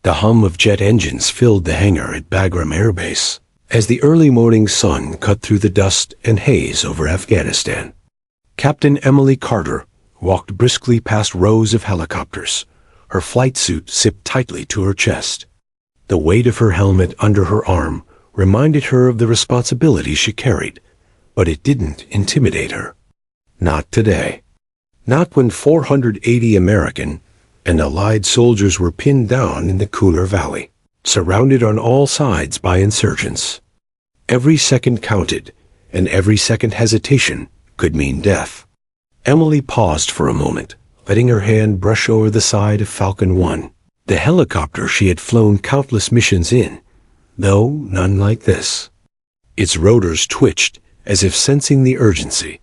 The hum of jet engines filled the hangar at Bagram Air Base as the early morning sun cut through the dust and haze over Afghanistan. Captain Emily Carter walked briskly past rows of helicopters, her flight suit zipped tightly to her chest. The weight of her helmet under her arm reminded her of the responsibility she carried, but it didn't intimidate her. Not today. Not when 480 American and Allied soldiers were pinned down in the Kunar Valley, surrounded on all sides by insurgents. Every second counted, and every second hesitation could mean death. Emily paused for a moment, letting her hand brush over the side of Falcon 1, the helicopter she had flown countless missions in, though none like this. Its rotors twitched as if sensing the urgency,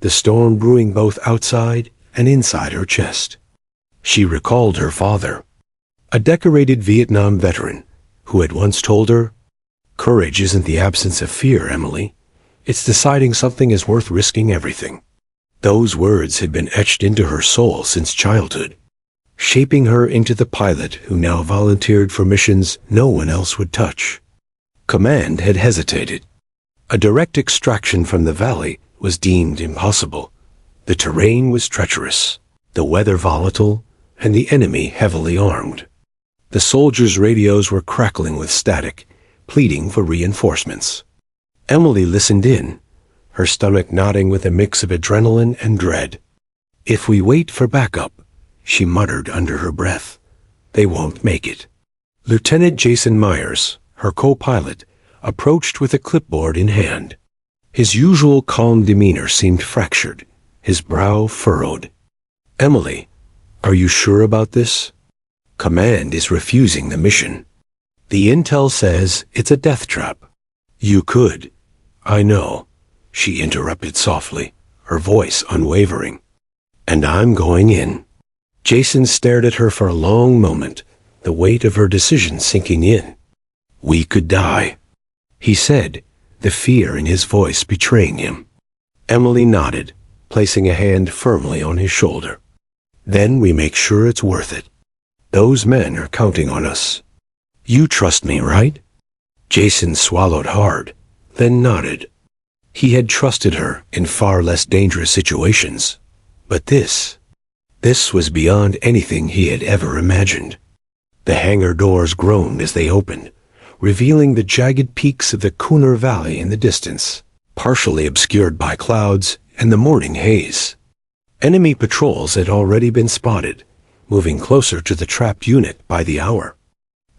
the storm brewing both outside and inside her chest. She recalled her father, a decorated Vietnam veteran, who had once told her, "Courage isn't the absence of fear, Emily. It's deciding something is worth risking everything." Those words had been etched into her soul since childhood, shaping her into the pilot who now volunteered for missions no one else would touch. Command had hesitated. A direct extraction from the valley was deemed impossible. The terrain was treacherous, the weather volatile, and the enemy heavily armed. The soldiers' radios were crackling with static, pleading for reinforcements. Emily listened in, her stomach nodding with a mix of adrenaline and dread. "If we wait for backup," she muttered under her breath, "they won't make it." Lieutenant Jason Myers, her co-pilot, approached with a clipboard in hand. His usual calm demeanor seemed fractured, his brow furrowed. "Emily, are you sure about this? Command is refusing the mission. The intel says it's a death trap." "You could." "I know," she interrupted softly, her voice unwavering. "And I'm going in." Jason stared at her for a long moment, the weight of her decision sinking in. "We could die," he said, the fear in his voice betraying him. Emily nodded, placing a hand firmly on his shoulder. "Then we make sure it's worth it. Those men are counting on us. You trust me, right?" Jason swallowed hard, then nodded. He had trusted her in far less dangerous situations, but this was beyond anything he had ever imagined. The hangar doors groaned as they opened, revealing the jagged peaks of the Kunar Valley in the distance, partially obscured by clouds and the morning haze. Enemy patrols had already been spotted, moving closer to the trapped unit by the hour.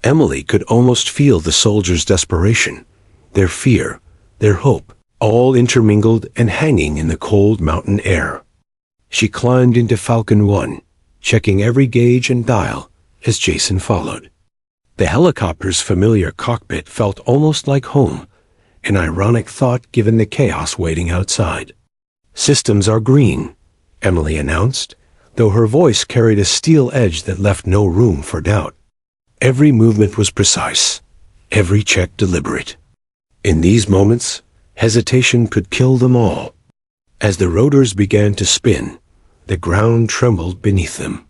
Emily could almost feel the soldiers' desperation, their fear, their hope, all intermingled and hanging in the cold mountain air. She climbed into Falcon 1, checking every gauge and dial as Jason followed. The helicopter's familiar cockpit felt almost like home, an ironic thought given the chaos waiting outside. "Systems are green," Emily announced, though her voice carried a steel edge that left no room for doubt. Every movement was precise, every check deliberate. In these moments, hesitation could kill them all. As the rotors began to spin, the ground trembled beneath them.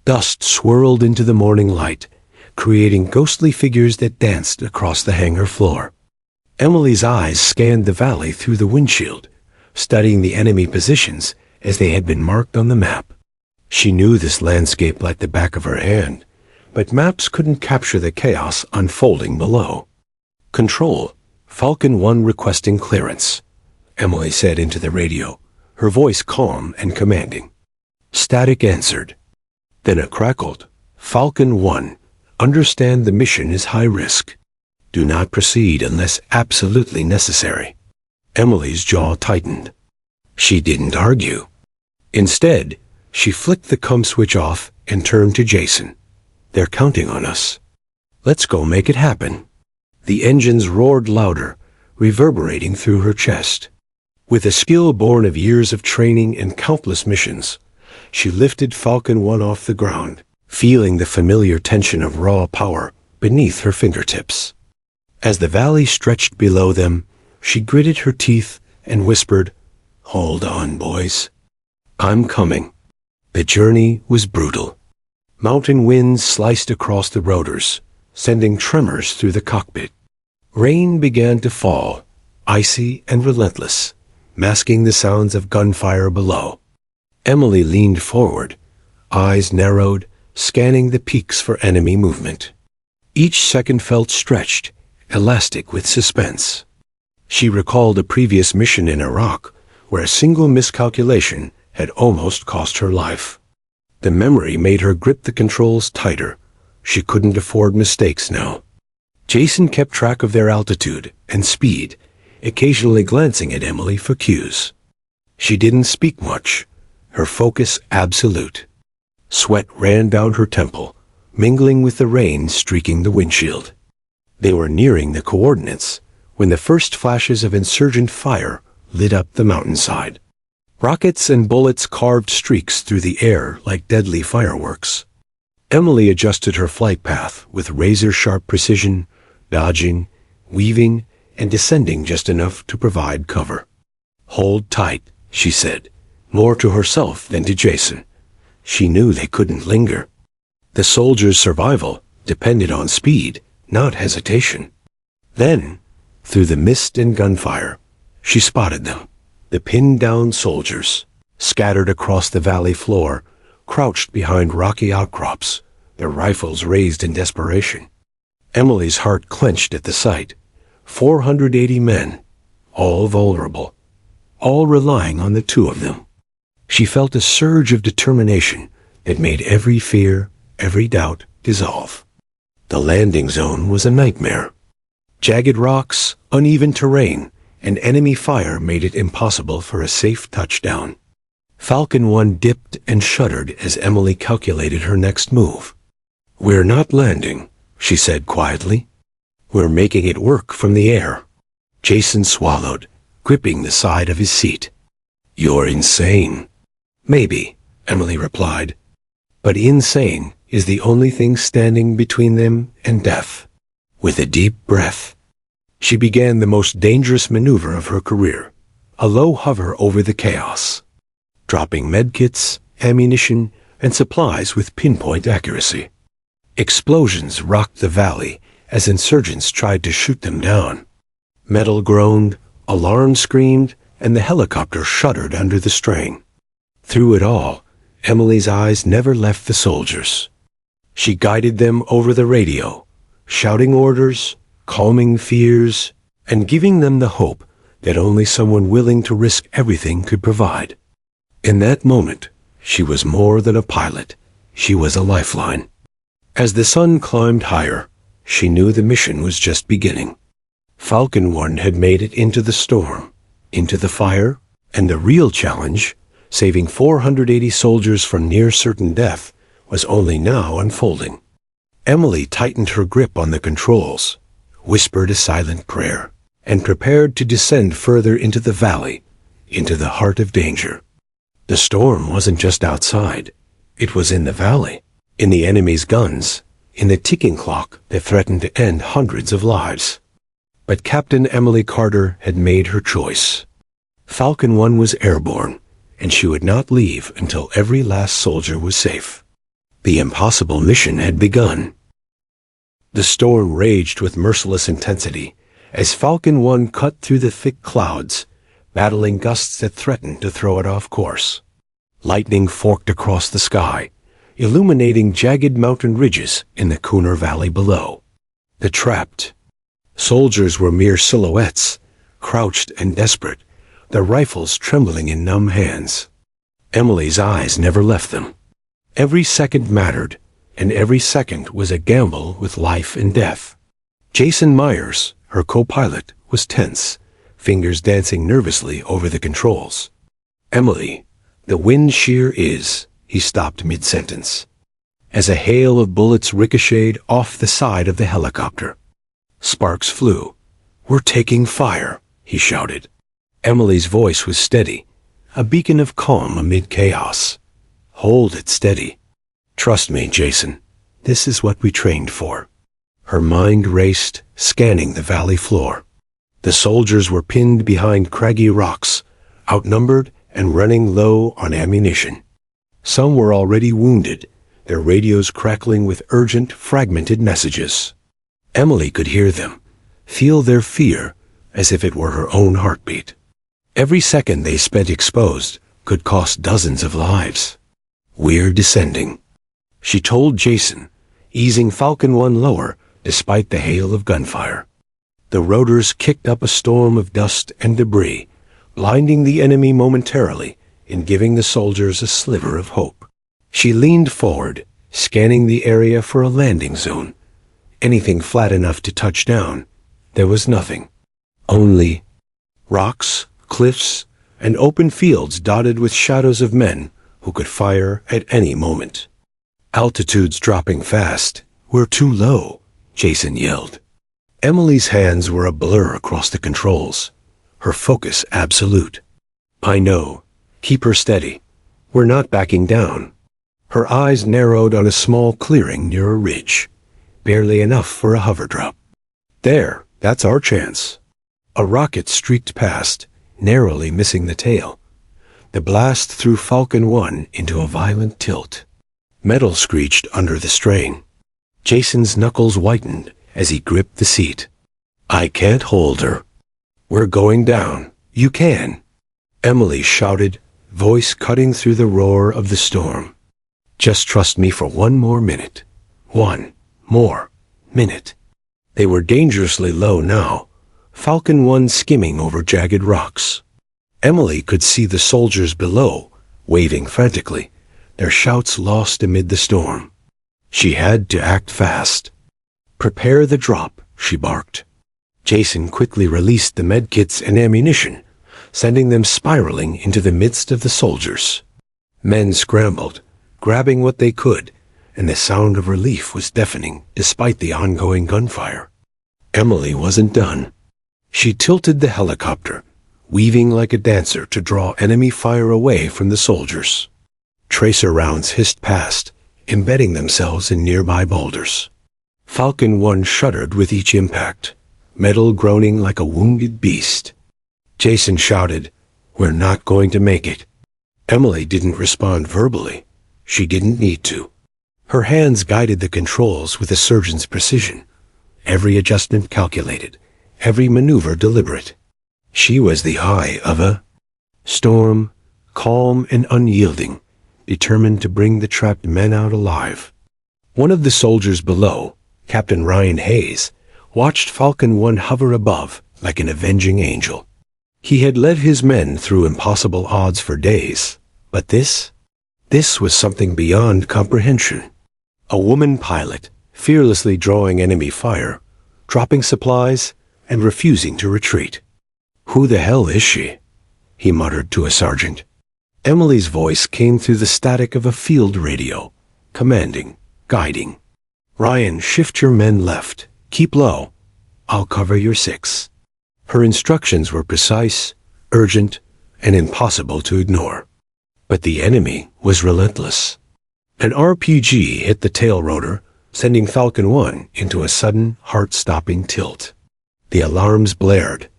Dust swirled into the morning light, creating ghostly figures that danced across the hangar floor. Emily's eyes scanned the valley through the windshield, studying the enemy positions as they had been marked on the map. She knew this landscape like the back of her hand, but maps couldn't capture the chaos unfolding below. "Control, Falcon 1 requesting clearance," Emily said into the radio, her voice calm and commanding. Static answered. Then it crackled. "Falcon 1, understand the mission is high risk. Do not proceed unless absolutely necessary." Emily's jaw tightened. She didn't argue. Instead, she flicked the COM switch off and turned to Jason. "They're counting on us. Let's go make it happen." The engines roared louder, reverberating through her chest. With a skill born of years of training and countless missions, she lifted Falcon 1 off the ground, feeling the familiar tension of raw power beneath her fingertips. As the valley stretched below them, she gritted her teeth and whispered, "Hold on, boys. I'm coming." The journey was brutal. Mountain winds sliced across the rotors, sending tremors through the cockpit. Rain began to fall, icy and relentless, masking the sounds of gunfire below. Emily leaned forward, eyes narrowed, scanning the peaks for enemy movement. Each second felt stretched, elastic with suspense. She recalled a previous mission in Iraq, where a single miscalculation had almost cost her life. The memory made her grip the controls tighter. She couldn't afford mistakes now. Jason kept track of their altitude and speed, occasionally glancing at Emily for cues. She didn't speak much, her focus absolute. Sweat ran down her temple, mingling with the rain streaking the windshield. They were nearing the coordinates when the first flashes of insurgent fire lit up the mountainside. Rockets and bullets carved streaks through the air like deadly fireworks. Emily adjusted her flight path with razor-sharp precision, dodging, weaving, and descending just enough to provide cover. "Hold tight," she said, more to herself than to Jason. She knew they couldn't linger. The soldiers' survival depended on speed, not hesitation. Then, through the mist and gunfire, she spotted them. The pinned-down soldiers, scattered across the valley floor, crouched behind rocky outcrops, their rifles raised in desperation. Emily's heart clenched at the sight. 480 men, all vulnerable, all relying on the two of them. She felt a surge of determination that made every fear, every doubt dissolve. The landing zone was a nightmare. Jagged rocks, uneven terrain, and enemy fire made it impossible for a safe touchdown. Falcon 1 dipped and shuddered as Emily calculated her next move. "We're not landing," she said quietly. "We're making it work from the air." Jason swallowed, gripping the side of his seat. "You're insane." "Maybe," Emily replied. "But insane is the only thing standing between them and death." With a deep breath, she began the most dangerous maneuver of her career, a low hover over the chaos, dropping medkits, ammunition, and supplies with pinpoint accuracy. Explosions rocked the valley as insurgents tried to shoot them down. Metal groaned, alarms screamed, and the helicopter shuddered under the strain. Through it all, Emily's eyes never left the soldiers. She guided them over the radio, shouting orders, calming fears, and giving them the hope that only someone willing to risk everything could provide. In that moment, she was more than a pilot. She was a lifeline. As the sun climbed higher, she knew the mission was just beginning. Falcon 1 had made it into the storm, into the fire, and the real challenge, saving 480 soldiers from near-certain death, was only now unfolding. Emily tightened her grip on the controls, whispered a silent prayer, and prepared to descend further into the valley, into the heart of danger. The storm wasn't just outside. It was in the valley, in the enemy's guns, in the ticking clock that threatened to end hundreds of lives. But Captain Emily Carter had made her choice. Falcon 1 was airborne, and she would not leave until every last soldier was safe. The impossible mission had begun. The storm raged with merciless intensity as Falcon 1 cut through the thick clouds, battling gusts that threatened to throw it off course. Lightning forked across the sky, illuminating jagged mountain ridges in the Kunar Valley below. The trapped soldiers were mere silhouettes, crouched and desperate, their rifles trembling in numb hands. Emily's eyes never left them. Every second mattered, and every second was a gamble with life and death. Jason Myers, her co-pilot, was tense, fingers dancing nervously over the controls. "Emily, the wind shear is," he stopped mid-sentence, as a hail of bullets ricocheted off the side of the helicopter. Sparks flew. "We're taking fire," he shouted. Emily's voice was steady, a beacon of calm amid chaos. "Hold it steady. Trust me, Jason. This is what we trained for." Her mind raced, scanning the valley floor. The soldiers were pinned behind craggy rocks, outnumbered and running low on ammunition. Some were already wounded, their radios crackling with urgent, fragmented messages. Emily could hear them, feel their fear as if it were her own heartbeat. Every second they spent exposed could cost dozens of lives. "We're descending," she told Jason, easing Falcon 1 lower despite the hail of gunfire. The rotors kicked up a storm of dust and debris, blinding the enemy momentarily and giving the soldiers a sliver of hope. She leaned forward, scanning the area for a landing zone. Anything flat enough to touch down. There was nothing. Only rocks, cliffs, and open fields dotted with shadows of men who could fire at any moment. "Altitude's dropping fast. We're too low," Jason yelled. Emily's hands were a blur across the controls, her focus absolute. "I know. Keep her steady. We're not backing down." Her eyes narrowed on a small clearing near a ridge, barely enough for a hover drop. "There, that's our chance." A rocket streaked past, narrowly missing the tail. The blast threw Falcon 1 into a violent tilt. Metal screeched under the strain. Jason's knuckles whitened as he gripped the seat. "I can't hold her." "We're going down. You can," Emily shouted, voice cutting through the roar of the storm. "Just trust me for one more minute. One more minute." They were dangerously low now, Falcon 1 skimming over jagged rocks. Emily could see the soldiers below, waving frantically, their shouts lost amid the storm. She had to act fast. "Prepare the drop," she barked. Jason quickly released the medkits and ammunition, sending them spiraling into the midst of the soldiers. Men scrambled, grabbing what they could, and the sound of relief was deafening despite the ongoing gunfire. Emily wasn't done. She tilted the helicopter, weaving like a dancer to draw enemy fire away from the soldiers. Tracer rounds hissed past, embedding themselves in nearby boulders. Falcon 1 shuddered with each impact, metal groaning like a wounded beast. Jason shouted, "We're not going to make it." Emily didn't respond verbally. She didn't need to. Her hands guided the controls with a surgeon's precision, every adjustment calculated, every maneuver deliberate. She was the eye of a storm, calm and unyielding, determined to bring the trapped men out alive. One of the soldiers below, Captain Ryan Hayes, watched Falcon 1 hover above like an avenging angel. He had led his men through impossible odds for days, but this was something beyond comprehension. A woman pilot, fearlessly drawing enemy fire, dropping supplies, and refusing to retreat. "Who the hell is she?" he muttered to a sergeant. Emily's voice came through the static of a field radio, commanding, guiding. "Ryan, shift your men left. Keep low. I'll cover your 6. Her instructions were precise, urgent, and impossible to ignore. But the enemy was relentless. An RPG hit the tail rotor, sending Falcon 1 into a sudden, heart-stopping tilt. The alarms blared.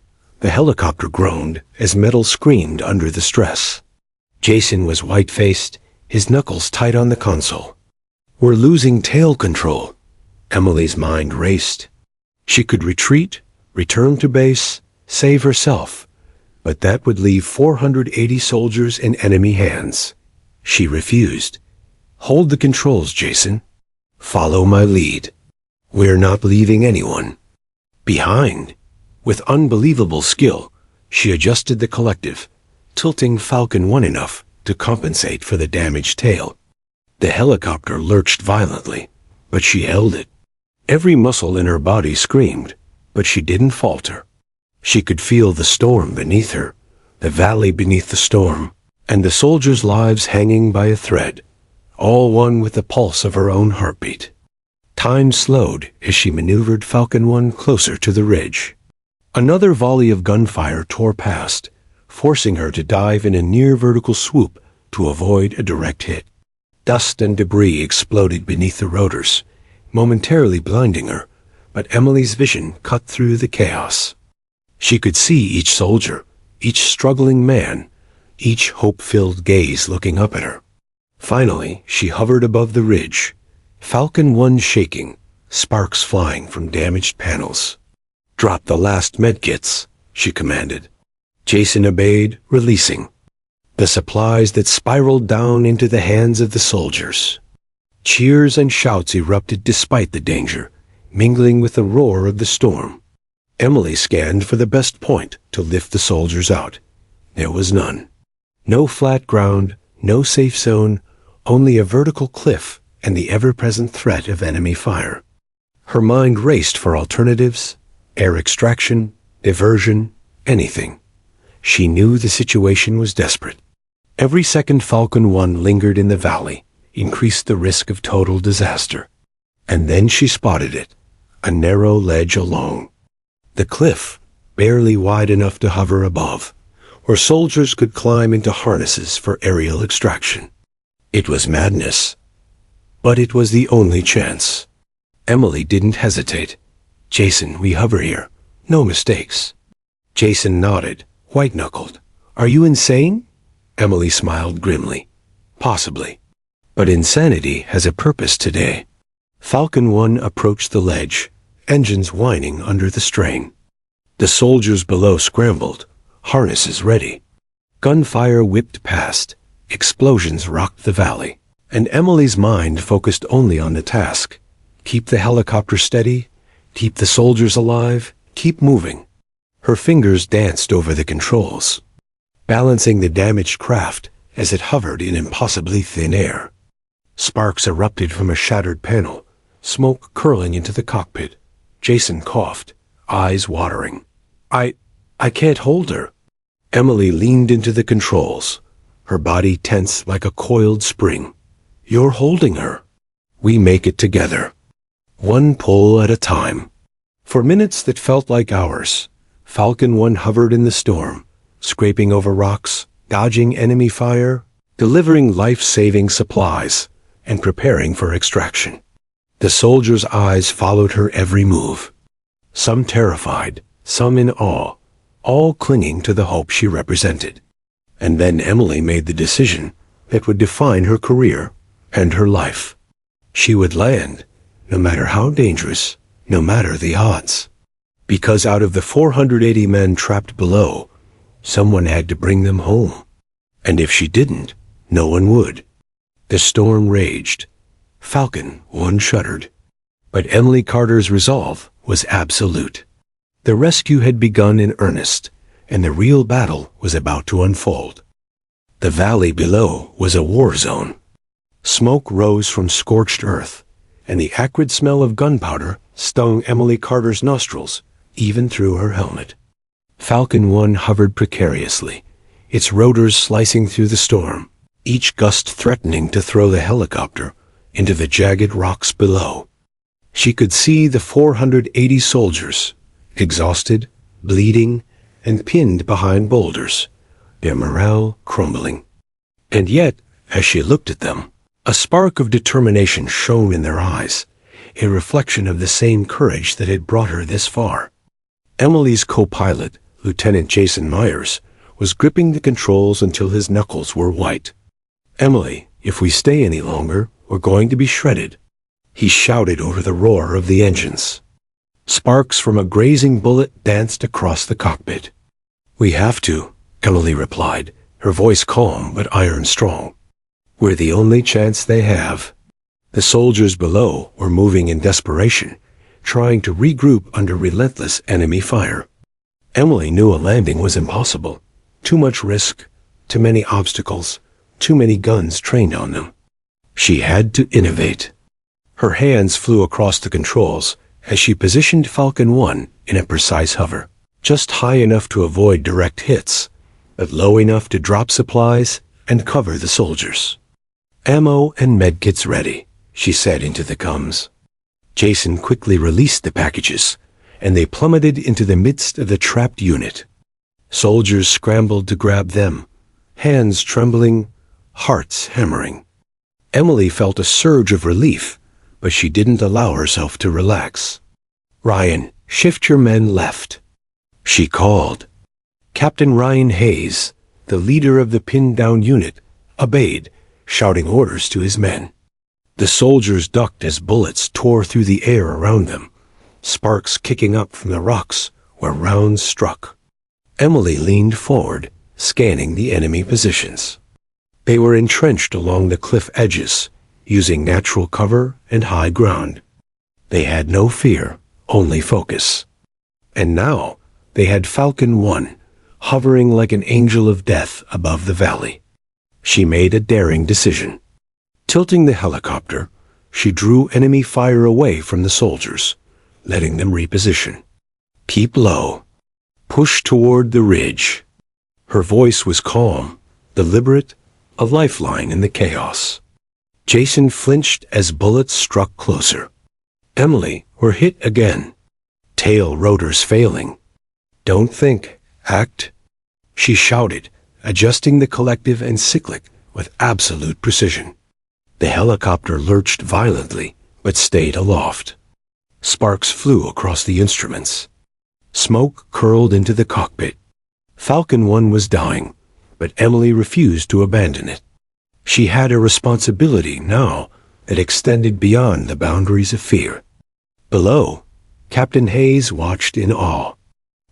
The helicopter groaned as metal screamed under the stress. Jason was white-faced, his knuckles tight on the console. "We're losing tail control." Emily's mind raced. She could retreat, return to base, save herself, but that would leave 480 soldiers in enemy hands. She refused. "Hold the controls, Jason. Follow my lead. We're not leaving anyone behind." With unbelievable skill, she adjusted the collective, tilting Falcon 1 enough to compensate for the damaged tail. The helicopter lurched violently, but she held it. Every muscle in her body screamed, but she didn't falter. She could feel the storm beneath her, the valley beneath the storm, and the soldiers' lives hanging by a thread, all one with the pulse of her own heartbeat. Time slowed as she maneuvered Falcon 1 closer to the ridge. Another volley of gunfire tore past, forcing her to dive in a near-vertical swoop to avoid a direct hit. Dust and debris exploded beneath the rotors, momentarily blinding her, but Emily's vision cut through the chaos. She could see each soldier, each struggling man, each hope-filled gaze looking up at her. Finally, she hovered above the ridge, Falcon 1 shaking, sparks flying from damaged panels. "Drop the last medkits," she commanded. Jason obeyed, releasing the supplies that spiraled down into the hands of the soldiers. Cheers and shouts erupted despite the danger, mingling with the roar of the storm. Emily scanned for the best point to lift the soldiers out. There was none. No flat ground, no safe zone, only a vertical cliff and the ever-present threat of enemy fire. Her mind raced for alternatives, air extraction, diversion, anything. She knew the situation was desperate. Every second Falcon 1 lingered in the valley increased the risk of total disaster. And then she spotted it, a narrow ledge along the cliff, barely wide enough to hover above, where soldiers could climb into harnesses for aerial extraction. It was madness, but it was the only chance. Emily didn't hesitate. "Jason, we hover here. No mistakes." Jason nodded, white-knuckled. "Are you insane?" Emily smiled grimly. "Possibly. But insanity has a purpose today." Falcon 1 approached the ledge, engines whining under the strain. The soldiers below scrambled, harnesses ready. Gunfire whipped past, explosions rocked the valley, and Emily's mind focused only on the task. Keep the helicopter steady, keep the soldiers alive, keep moving. Her fingers danced over the controls, balancing the damaged craft as it hovered in impossibly thin air. Sparks erupted from a shattered panel, smoke curling into the cockpit. Jason coughed, eyes watering. I can't hold her." Emily leaned into the controls, her body tense like a coiled spring. "You're holding her. We make it together. One pull at a time." For minutes that felt like hours, Falcon 1 hovered in the storm, scraping over rocks, dodging enemy fire, delivering life-saving supplies, and preparing for extraction. The soldiers' eyes followed her every move, some terrified, some in awe, all clinging to the hope she represented. And then Emily made the decision that would define her career and her life. She would land, no matter how dangerous, no matter the odds. Because out of the 480 men trapped below, someone had to bring them home. And if she didn't, no one would. The storm raged. Falcon 1 shuddered. But Emily Carter's resolve was absolute. The rescue had begun in earnest, and the real battle was about to unfold. The valley below was a war zone. Smoke rose from scorched earth, and the acrid smell of gunpowder stung Emily Carter's nostrils, even through her helmet. Falcon 1 hovered precariously, its rotors slicing through the storm, each gust threatening to throw the helicopter into the jagged rocks below. She could see the 480 soldiers, exhausted, bleeding, and pinned behind boulders, their morale crumbling. And yet, as she looked at them, a spark of determination shone in their eyes, a reflection of the same courage that had brought her this far. Emily's co-pilot, Lieutenant Jason Myers, was gripping the controls until his knuckles were white. "Emily, if we stay any longer, we're going to be shredded," he shouted over the roar of the engines. Sparks from a grazing bullet danced across the cockpit. "We have to," Emily replied, her voice calm but iron strong. "We're the only chance they have." The soldiers below were moving in desperation, trying to regroup under relentless enemy fire. Emily knew a landing was impossible. Too much risk, too many obstacles, too many guns trained on them. She had to innovate. Her hands flew across the controls as she positioned Falcon 1 in a precise hover, just high enough to avoid direct hits, but low enough to drop supplies and cover the soldiers. "Ammo and medkits ready," she said into the comms. Jason quickly released the packages, and they plummeted into the midst of the trapped unit. Soldiers scrambled to grab them, hands trembling, hearts hammering. Emily felt a surge of relief, but she didn't allow herself to relax. "Ryan, shift your men left," she called. Captain Ryan Hayes, the leader of the pinned-down unit, obeyed, shouting orders to his men. The soldiers ducked as bullets tore through the air around them, sparks kicking up from the rocks where rounds struck. Emily leaned forward, scanning the enemy positions. They were entrenched along the cliff edges, using natural cover and high ground. They had no fear, only focus. And now they had Falcon 1, hovering like an angel of death above the valley. She made a daring decision. Tilting the helicopter, she drew enemy fire away from the soldiers, letting them reposition. Keep low. Push toward the ridge. Her voice was calm, deliberate, a lifeline in the chaos. Jason flinched as bullets struck closer. Emily were hit again. Tail rotors failing. Don't think, act. She shouted, adjusting the collective and cyclic with absolute precision. The helicopter lurched violently, but stayed aloft. Sparks flew across the instruments. Smoke curled into the cockpit. Falcon 1 was dying, but Emily refused to abandon it. She had a responsibility now that extended beyond the boundaries of fear. Below, Captain Hayes watched in awe.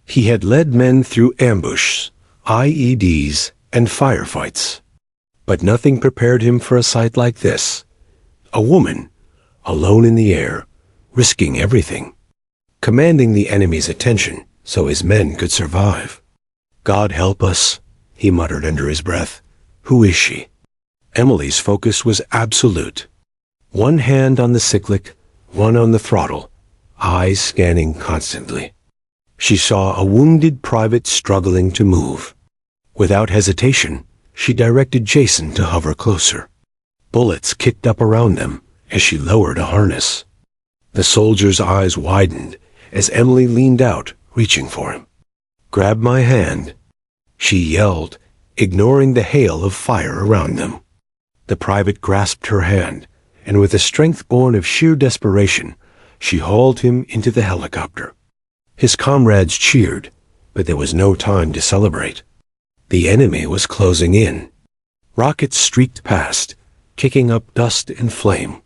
He had led men through ambushes, IEDs, and firefights. But nothing prepared him for a sight like this. A woman, alone in the air, risking everything, commanding the enemy's attention so his men could survive. God help us, he muttered under his breath. Who is she? Emily's focus was absolute. One hand on the cyclic, one on the throttle, eyes scanning constantly. She saw a wounded private struggling to move. Without hesitation, she directed Jason to hover closer. Bullets kicked up around them as she lowered a harness. The soldier's eyes widened as Emily leaned out, reaching for him. Grab my hand, she yelled, ignoring the hail of fire around them. The private grasped her hand, and with a strength born of sheer desperation, she hauled him into the helicopter. His comrades cheered, but there was no time to celebrate. The enemy was closing in. Rockets streaked past, kicking up dust and flame.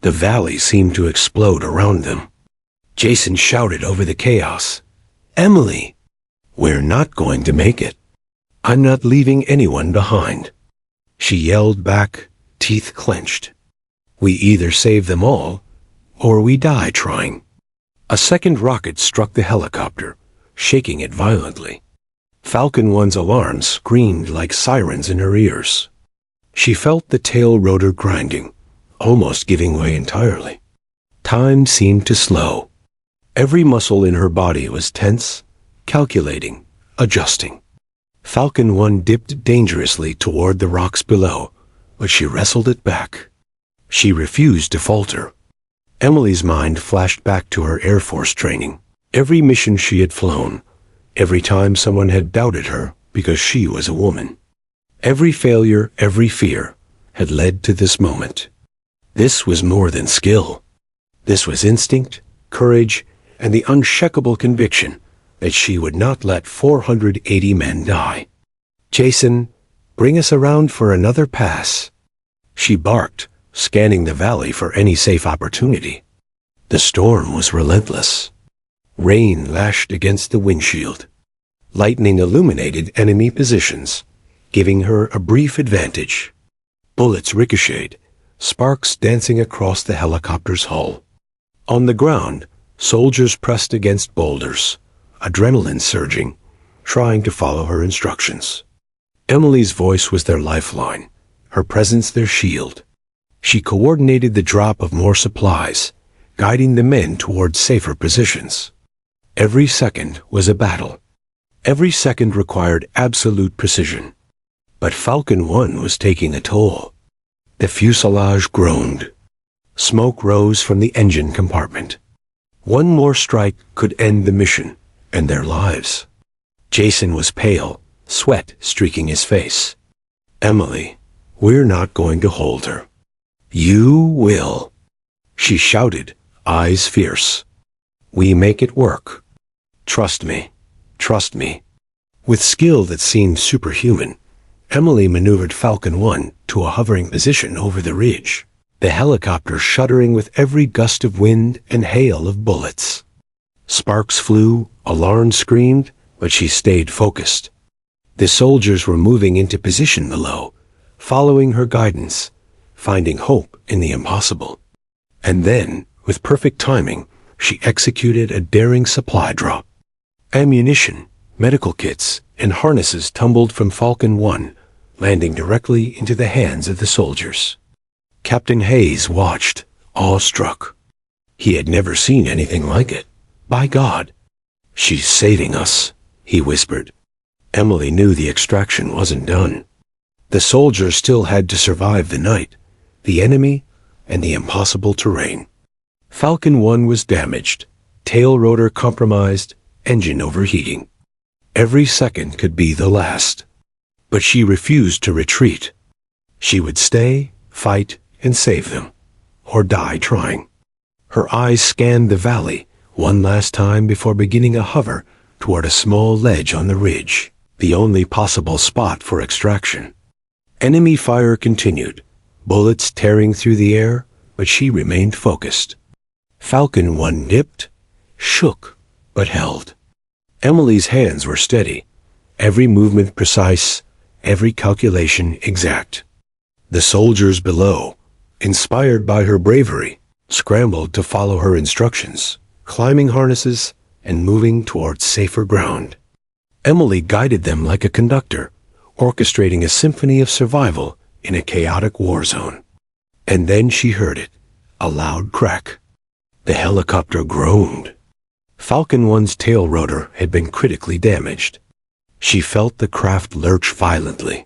The valley seemed to explode around them. Jason shouted over the chaos, "Emily, we're not going to make it. I'm not leaving anyone behind." She yelled back, teeth clenched. We either save them all, or we die trying. A second rocket struck the helicopter, shaking it violently. Falcon 1's alarms screamed like sirens in her ears. She felt the tail rotor grinding, almost giving way entirely. Time seemed to slow. Every muscle in her body was tense, calculating, adjusting. Falcon 1 dipped dangerously toward the rocks below, but she wrestled it back. She refused to falter. Emily's mind flashed back to her Air Force training. Every mission she had flown, every time someone had doubted her because she was a woman. Every failure, every fear, had led to this moment. This was more than skill. This was instinct, courage, and the unshakable conviction that she would not let 480 men die. Jason, bring us around for another pass. She barked, scanning the valley for any safe opportunity. The storm was relentless. Rain lashed against the windshield. Lightning illuminated enemy positions, giving her a brief advantage. Bullets ricocheted, sparks dancing across the helicopter's hull. On the ground, soldiers pressed against boulders, adrenaline surging, trying to follow her instructions. Emily's voice was their lifeline, her presence their shield. She coordinated the drop of more supplies, guiding the men toward safer positions. Every second was a battle. Every second required absolute precision. But Falcon 1 was taking a toll. The fuselage groaned. Smoke rose from the engine compartment. One more strike could end the mission and their lives. Jason was pale, sweat streaking his face. Emily, we're not going to hold her. You will, she shouted, eyes fierce. We make it work. Trust me, trust me. With skill that seemed superhuman, Emily maneuvered Falcon 1 to a hovering position over the ridge, the helicopter shuddering with every gust of wind and hail of bullets. Sparks flew, alarms screamed, but she stayed focused. The soldiers were moving into position below, following her guidance, finding hope in the impossible. And then, with perfect timing, she executed a daring supply drop. Ammunition, medical kits, and harnesses tumbled from Falcon 1, landing directly into the hands of the soldiers. Captain Hayes watched, awestruck. He had never seen anything like it. By God, she's saving us, he whispered. Emily knew the extraction wasn't done. The soldiers still had to survive the night, the enemy, and the impossible terrain. Falcon 1 was damaged, tail rotor compromised, engine overheating. Every second could be the last. But she refused to retreat. She would stay, fight, and save them, or die trying. Her eyes scanned the valley one last time before beginning a hover toward a small ledge on the ridge, the only possible spot for extraction. Enemy fire continued, bullets tearing through the air, but she remained focused. Falcon 1 dipped, shook, but held. Emily's hands were steady, every movement precise, every calculation exact. The soldiers below, inspired by her bravery, scrambled to follow her instructions, climbing harnesses and moving towards safer ground. Emily guided them like a conductor, orchestrating a symphony of survival in a chaotic war zone. And then she heard it, a loud crack. The helicopter groaned. Falcon 1's tail rotor had been critically damaged. She felt the craft lurch violently.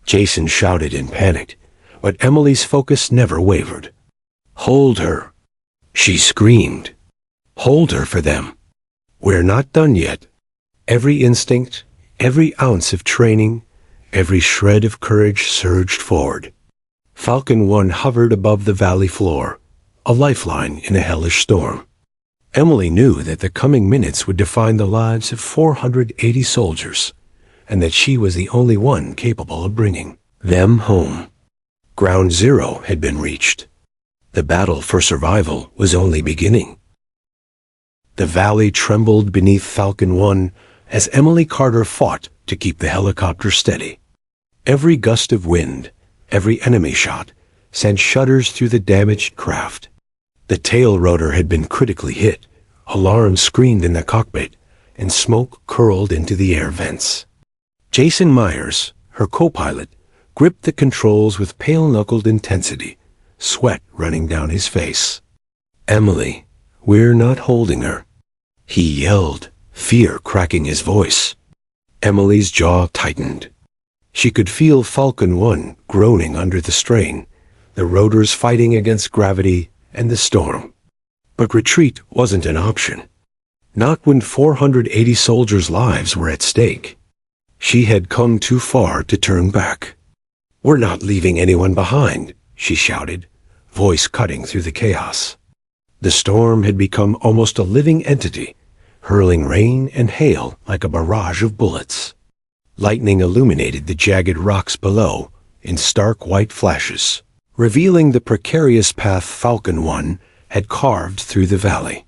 Jason shouted in panic, but Emily's focus never wavered. "Hold her," she screamed. "Hold her for them. We're not done yet." Every instinct, every ounce of training, every shred of courage surged forward. Falcon 1 hovered above the valley floor, a lifeline in a hellish storm. Emily knew that the coming minutes would define the lives of 480 soldiers, and that she was the only one capable of bringing them home. Ground zero had been reached. The battle for survival was only beginning. The valley trembled beneath Falcon 1 as Emily Carter fought to keep the helicopter steady. Every gust of wind, every enemy shot, sent shudders through the damaged craft. The tail rotor had been critically hit, alarms screamed in the cockpit, and smoke curled into the air vents. Jason Myers, her co-pilot, gripped the controls with pale-knuckled intensity, sweat running down his face. "Emily, we're not holding her," he yelled, fear cracking his voice. Emily's jaw tightened. She could feel Falcon 1 groaning under the strain, the rotors fighting against gravity and the storm. But retreat wasn't an option. Not when 480 soldiers' lives were at stake. She had come too far to turn back. "We're not leaving anyone behind," she shouted, voice cutting through the chaos. The storm had become almost a living entity, hurling rain and hail like a barrage of bullets. Lightning illuminated the jagged rocks below in stark white flashes, revealing the precarious path Falcon 1 had carved through the valley.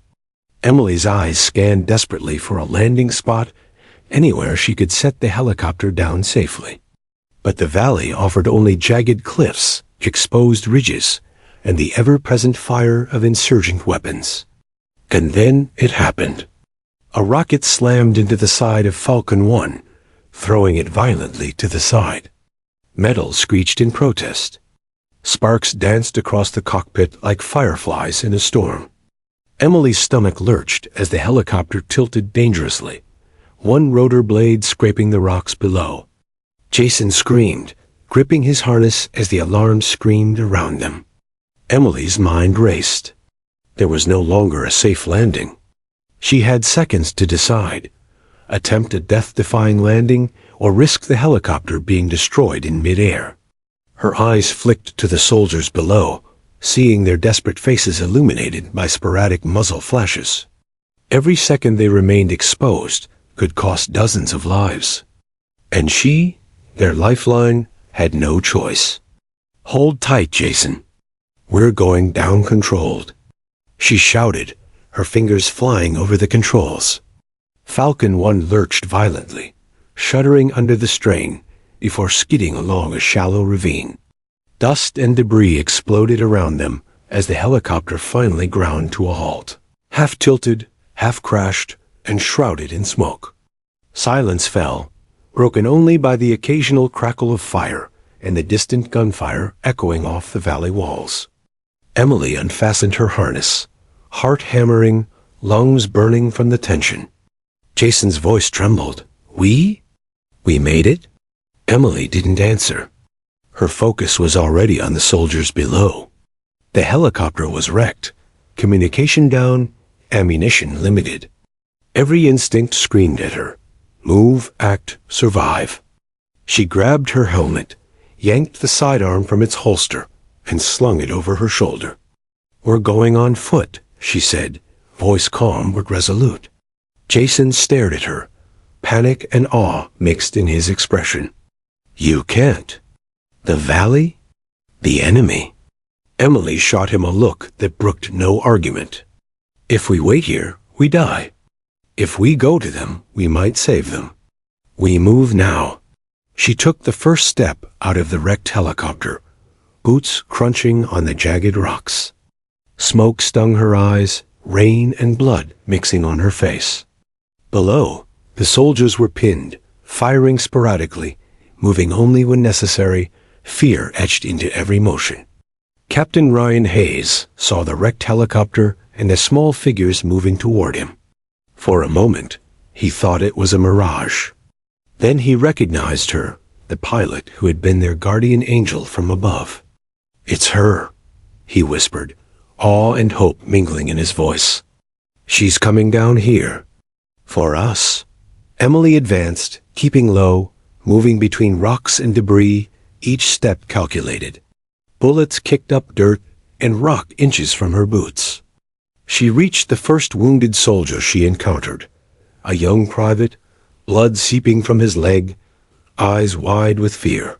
Emily's eyes scanned desperately for a landing spot anywhere she could set the helicopter down safely. But the valley offered only jagged cliffs, exposed ridges, and the ever-present fire of insurgent weapons. And then it happened. A rocket slammed into the side of Falcon 1, throwing it violently to the side. Metal screeched in protest. Sparks danced across the cockpit like fireflies in a storm. Emily's stomach lurched as the helicopter tilted dangerously, one rotor blade scraping the rocks below. Jason screamed, gripping his harness as the alarm screamed around them. Emily's mind raced. There was no longer a safe landing. She had seconds to decide: attempt a death-defying landing or risk the helicopter being destroyed in mid-air. Her eyes flicked to the soldiers below, seeing their desperate faces illuminated by sporadic muzzle flashes. Every second they remained exposed could cost dozens of lives. And she Their lifeline had no choice. "Hold tight, Jason. We're going down controlled," she shouted, her fingers flying over the controls. Falcon 1 lurched violently, shuddering under the strain before skidding along a shallow ravine. Dust and debris exploded around them as the helicopter finally ground to a halt, half tilted, half crashed, and shrouded in smoke. Silence fell, broken only by the occasional crackle of fire and the distant gunfire echoing off the valley walls. Emily unfastened her harness, heart hammering, lungs burning from the tension. Jason's voice trembled. "We made it?" Emily didn't answer. Her focus was already on the soldiers below. The helicopter was wrecked, communication down, ammunition limited. Every instinct screamed at her. Move, act, survive. She grabbed her helmet, yanked the sidearm from its holster, and slung it over her shoulder. "We're going on foot," she said, voice calm but resolute. Jason stared at her, panic and awe mixed in his expression. "You can't. The valley? The enemy." Emily shot him a look that brooked no argument. "If we wait here, we die. If we go to them, we might save them. We move now." She took the first step out of the wrecked helicopter, boots crunching on the jagged rocks. Smoke stung her eyes, rain and blood mixing on her face. Below, the soldiers were pinned, firing sporadically, moving only when necessary, fear etched into every motion. Captain Ryan Hayes saw the wrecked helicopter and the small figures moving toward him. For a moment, he thought it was a mirage. Then he recognized her, the pilot who had been their guardian angel from above. "It's her," he whispered, awe and hope mingling in his voice. "She's coming down here. For us." Emily advanced, keeping low, moving between rocks and debris, each step calculated. Bullets kicked up dirt and rock inches from her boots. She reached the first wounded soldier she encountered, a young private, blood seeping from his leg, eyes wide with fear.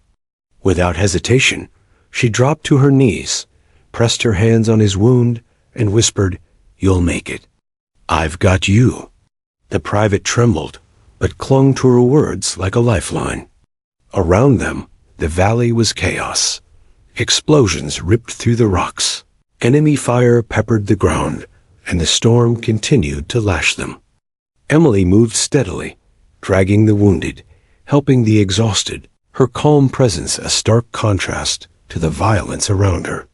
Without hesitation, she dropped to her knees, pressed her hands on his wound, and whispered, "You'll make it. I've got you." The private trembled, but clung to her words like a lifeline. Around them, the valley was chaos. Explosions ripped through the rocks. Enemy fire peppered the ground, and the storm continued to lash them. Emily moved steadily, dragging the wounded, helping the exhausted, her calm presence a stark contrast to the violence around her.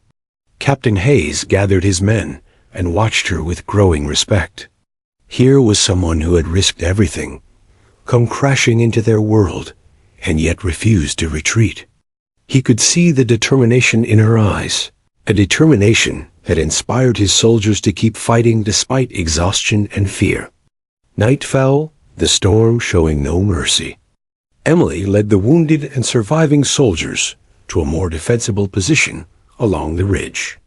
Captain Hayes gathered his men and watched her with growing respect. Here was someone who had risked everything, come crashing into their world, and yet refused to retreat. He could see the determination in her eyes, a determination that inspired his soldiers to keep fighting despite exhaustion and fear. Night fell, the storm showing no mercy. Emily led the wounded and surviving soldiers to a more defensible position along the ridge.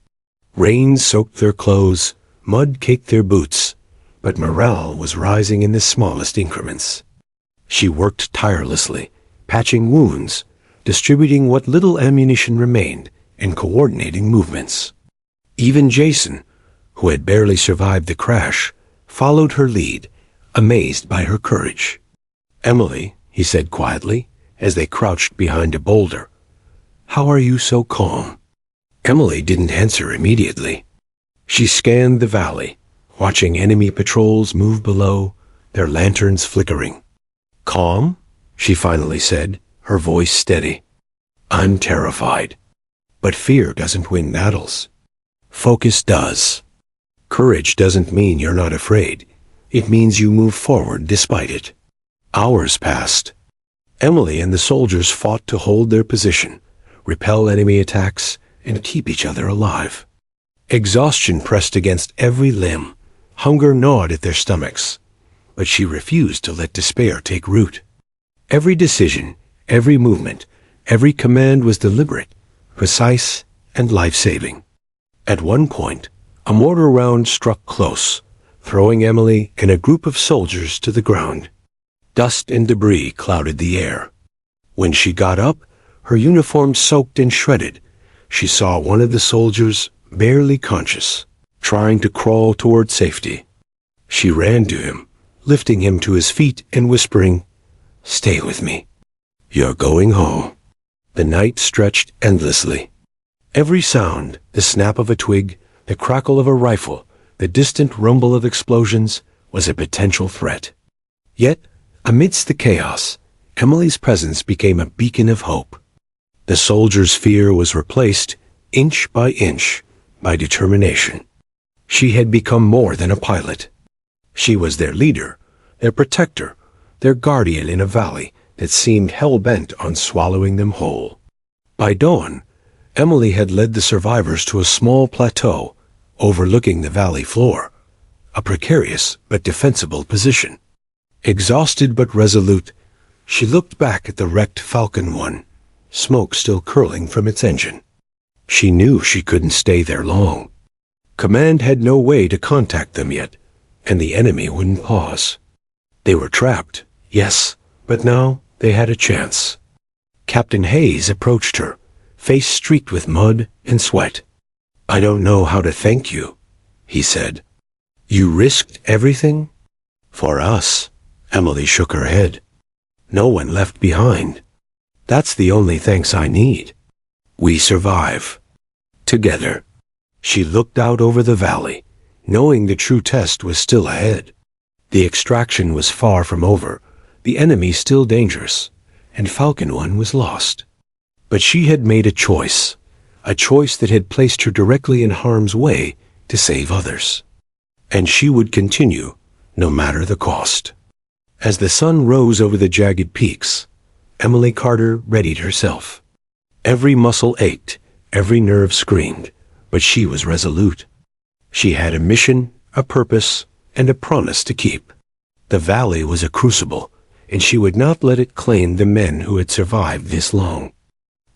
Rain soaked their clothes, mud caked their boots, but morale was rising in the smallest increments. She worked tirelessly, patching wounds, distributing what little ammunition remained, and coordinating movements. Even Jason, who had barely survived the crash, followed her lead, amazed by her courage. "Emily," he said quietly, as they crouched behind a boulder, "how are you so calm?" Emily didn't answer immediately. She scanned the valley, watching enemy patrols move below, their lanterns flickering. "Calm?" she finally said, her voice steady. "I'm terrified. But fear doesn't win battles. Focus does. Courage doesn't mean you're not afraid. It means you move forward despite it." Hours passed. Emily and the soldiers fought to hold their position, repel enemy attacks, and keep each other alive. Exhaustion pressed against every limb. Hunger gnawed at their stomachs. But she refused to let despair take root. Every decision, every movement, every command was deliberate, precise, and life-saving. At one point, a mortar round struck close, throwing Emily and a group of soldiers to the ground. Dust and debris clouded the air. When she got up, her uniform soaked and shredded, she saw one of the soldiers, barely conscious, trying to crawl toward safety. She ran to him, lifting him to his feet and whispering, "Stay with me. You're going home." The night stretched endlessly. Every sound, the snap of a twig, the crackle of a rifle, the distant rumble of explosions, was a potential threat. Yet, amidst the chaos, Emily's presence became a beacon of hope. The soldiers' fear was replaced, inch by inch, by determination. She had become more than a pilot. She was their leader, their protector, their guardian in a valley that seemed hell-bent on swallowing them whole. By dawn, Emily had led the survivors to a small plateau overlooking the valley floor, a precarious but defensible position. Exhausted but resolute, she looked back at the wrecked Falcon 1, smoke still curling from its engine. She knew she couldn't stay there long. Command had no way to contact them yet, and the enemy wouldn't pause. They were trapped, yes, but now they had a chance. Captain Hayes approached her, face streaked with mud and sweat. "I don't know how to thank you," he said. "You risked everything?" "For us," Emily shook her head. "No one left behind. That's the only thanks I need. We survive. Together." She looked out over the valley, knowing the true test was still ahead. The extraction was far from over, the enemy still dangerous, and Falcon 1 was lost. But she had made a choice that had placed her directly in harm's way to save others. And she would continue, no matter the cost. As the sun rose over the jagged peaks, Emily Carter readied herself. Every muscle ached, every nerve screamed, but she was resolute. She had a mission, a purpose, and a promise to keep. The valley was a crucible, and she would not let it claim the men who had survived this long.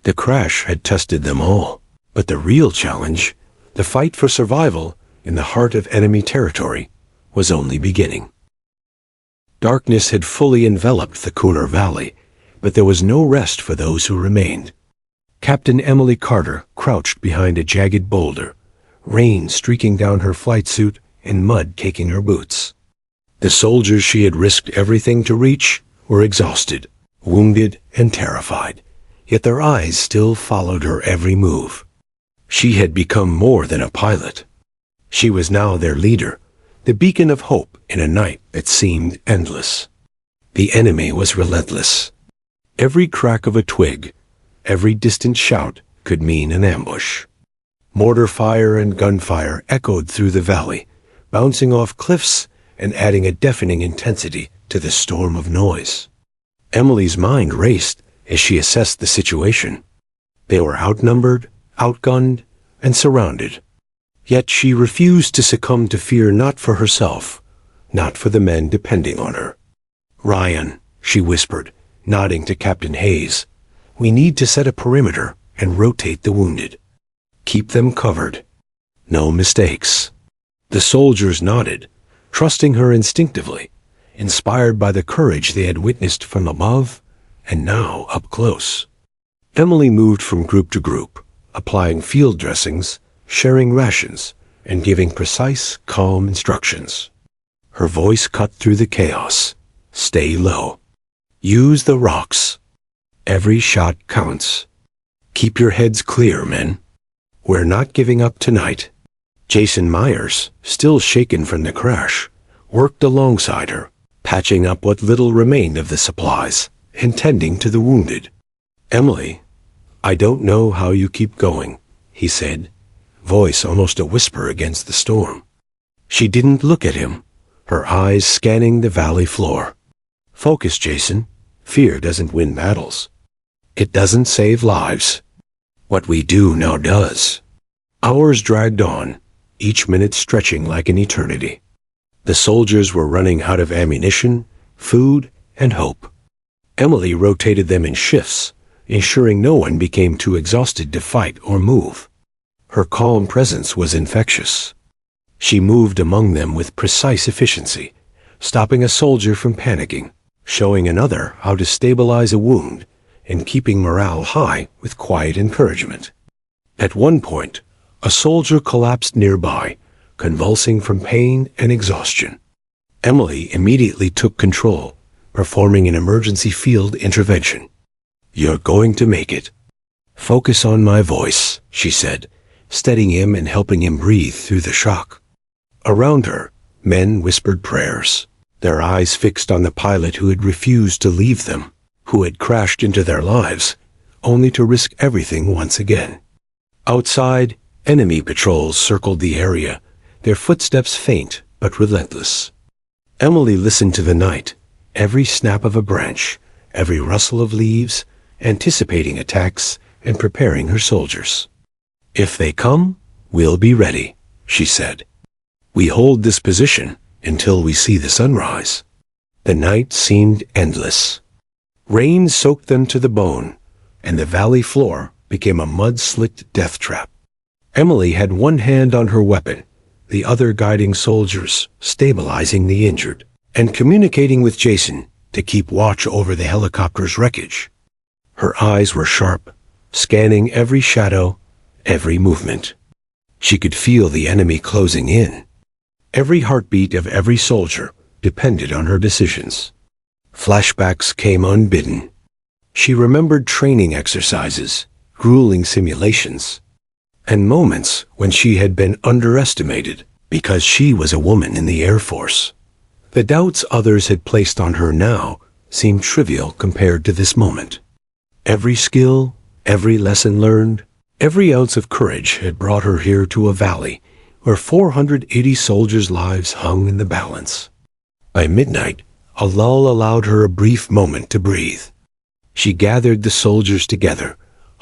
The crash had tested them all, but the real challenge, the fight for survival in the heart of enemy territory, was only beginning. Darkness had fully enveloped the Cooner Valley, but there was no rest for those who remained. Captain Emily Carter crouched behind a jagged boulder, rain streaking down her flight suit and mud caking her boots. The soldiers she had risked everything to reach were exhausted, wounded, and terrified, yet their eyes still followed her every move. She had become more than a pilot. She was now their leader, the beacon of hope in a night that seemed endless. The enemy was relentless. Every crack of a twig, every distant shout could mean an ambush. Mortar fire and gunfire echoed through the valley, bouncing off cliffs and adding a deafening intensity to the storm of noise. Emily's mind raced as she assessed the situation. They were outnumbered, outgunned, and surrounded. Yet she refused to succumb to fear, not for herself, not for the men depending on her. "Ryan," she whispered, nodding to Captain Hayes, "we need to set a perimeter and rotate the wounded. Keep them covered. No mistakes." The soldiers nodded, trusting her instinctively, inspired by the courage they had witnessed from above and now up close. Emily moved from group to group, applying field dressings, sharing rations, and giving precise, calm instructions. Her voice cut through the chaos. "Stay low. Use the rocks. Every shot counts. Keep your heads clear, men. We're not giving up tonight." Jason Myers, still shaken from the crash, worked alongside her, patching up what little remained of the supplies and tending to the wounded. "Emily, I don't know how you keep going," he said, voice almost a whisper against the storm. She didn't look at him, her eyes scanning the valley floor. "Focus, Jason. Fear doesn't win battles. It doesn't save lives. What we do now does." Hours dragged on, each minute stretching like an eternity. The soldiers were running out of ammunition, food, and hope. Emily rotated them in shifts, ensuring no one became too exhausted to fight or move. Her calm presence was infectious. She moved among them with precise efficiency, stopping a soldier from panicking, showing another how to stabilize a wound, and keeping morale high with quiet encouragement. At one point, a soldier collapsed nearby, convulsing from pain and exhaustion. Emily immediately took control, performing an emergency field intervention. "You're going to make it. Focus on my voice," she said, steadying him and helping him breathe through the shock. Around her, men whispered prayers, their eyes fixed on the pilot who had refused to leave them, who had crashed into their lives, only to risk everything once again. Outside, enemy patrols circled the area, their footsteps faint but relentless. Emily listened to the night, every snap of a branch, every rustle of leaves, anticipating attacks and preparing her soldiers. "If they come, we'll be ready," she said. "We hold this position until we see the sunrise." The night seemed endless. Rain soaked them to the bone, and the valley floor became a mud-slicked death trap. Emily had one hand on her weapon, the other guiding soldiers, stabilizing the injured, and communicating with Jason to keep watch over the helicopter's wreckage. Her eyes were sharp, scanning every shadow, every movement. She could feel the enemy closing in. Every heartbeat of every soldier depended on her decisions. Flashbacks came unbidden. She remembered training exercises, grueling simulations, and moments when she had been underestimated because she was a woman in the Air Force. The doubts others had placed on her now seemed trivial compared to this moment. Every skill, every lesson learned, every ounce of courage had brought her here to a valley where 480 soldiers' lives hung in the balance. By midnight, a lull allowed her a brief moment to breathe. She gathered the soldiers together,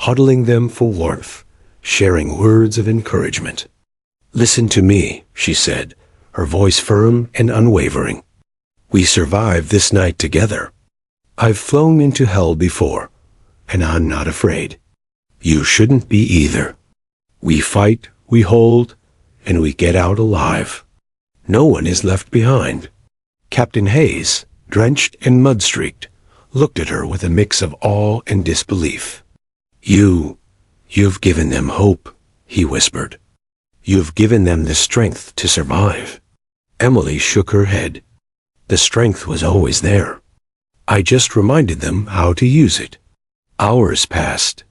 huddling them for warmth, sharing words of encouragement. "Listen to me," she said, her voice firm and unwavering. "We survived this night together. I've flown into hell before, and I'm not afraid. You shouldn't be either. We fight, we hold, and we get out alive. No one is left behind." Captain Hayes, drenched and mud-streaked, looked at her with a mix of awe and disbelief. You've given them hope," he whispered. "You've given them the strength to survive." Emily shook her head. "The strength was always there. I just reminded them how to use it." Hours passed.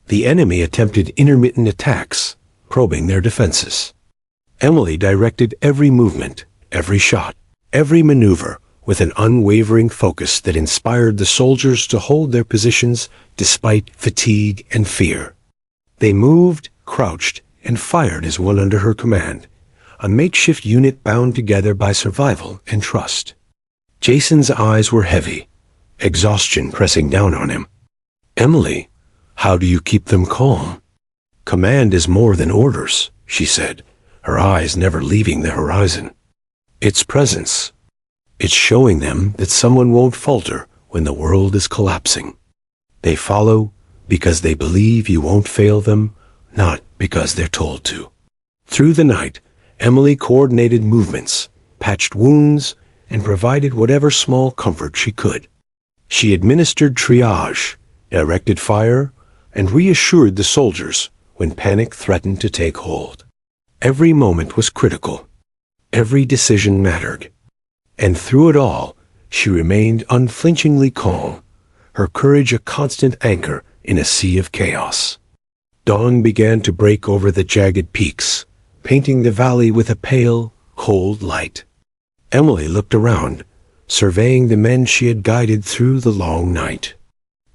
The enemy attempted intermittent attacks, probing their defenses. Emily directed every movement, every shot, every maneuver with an unwavering focus that inspired the soldiers to hold their positions despite fatigue and fear. They moved, crouched, and fired as one under her command, a makeshift unit bound together by survival and trust. Jason's eyes were heavy, exhaustion pressing down on him. "Emily, how do you keep them calm?" "Command is more than orders," she said, her eyes never leaving the horizon. "It's presence. It's showing them that someone won't falter when the world is collapsing. They follow because they believe you won't fail them, not because they're told to." Through the night, Emily coordinated movements, patched wounds, and provided whatever small comfort she could. She administered triage, directed fire, and reassured the soldiers when panic threatened to take hold. Every moment was critical. Every decision mattered. And through it all, she remained unflinchingly calm, her courage a constant anchor in a sea of chaos. Dawn began to break over the jagged peaks, painting the valley with a pale, cold light. Emily looked around, surveying the men she had guided through the long night.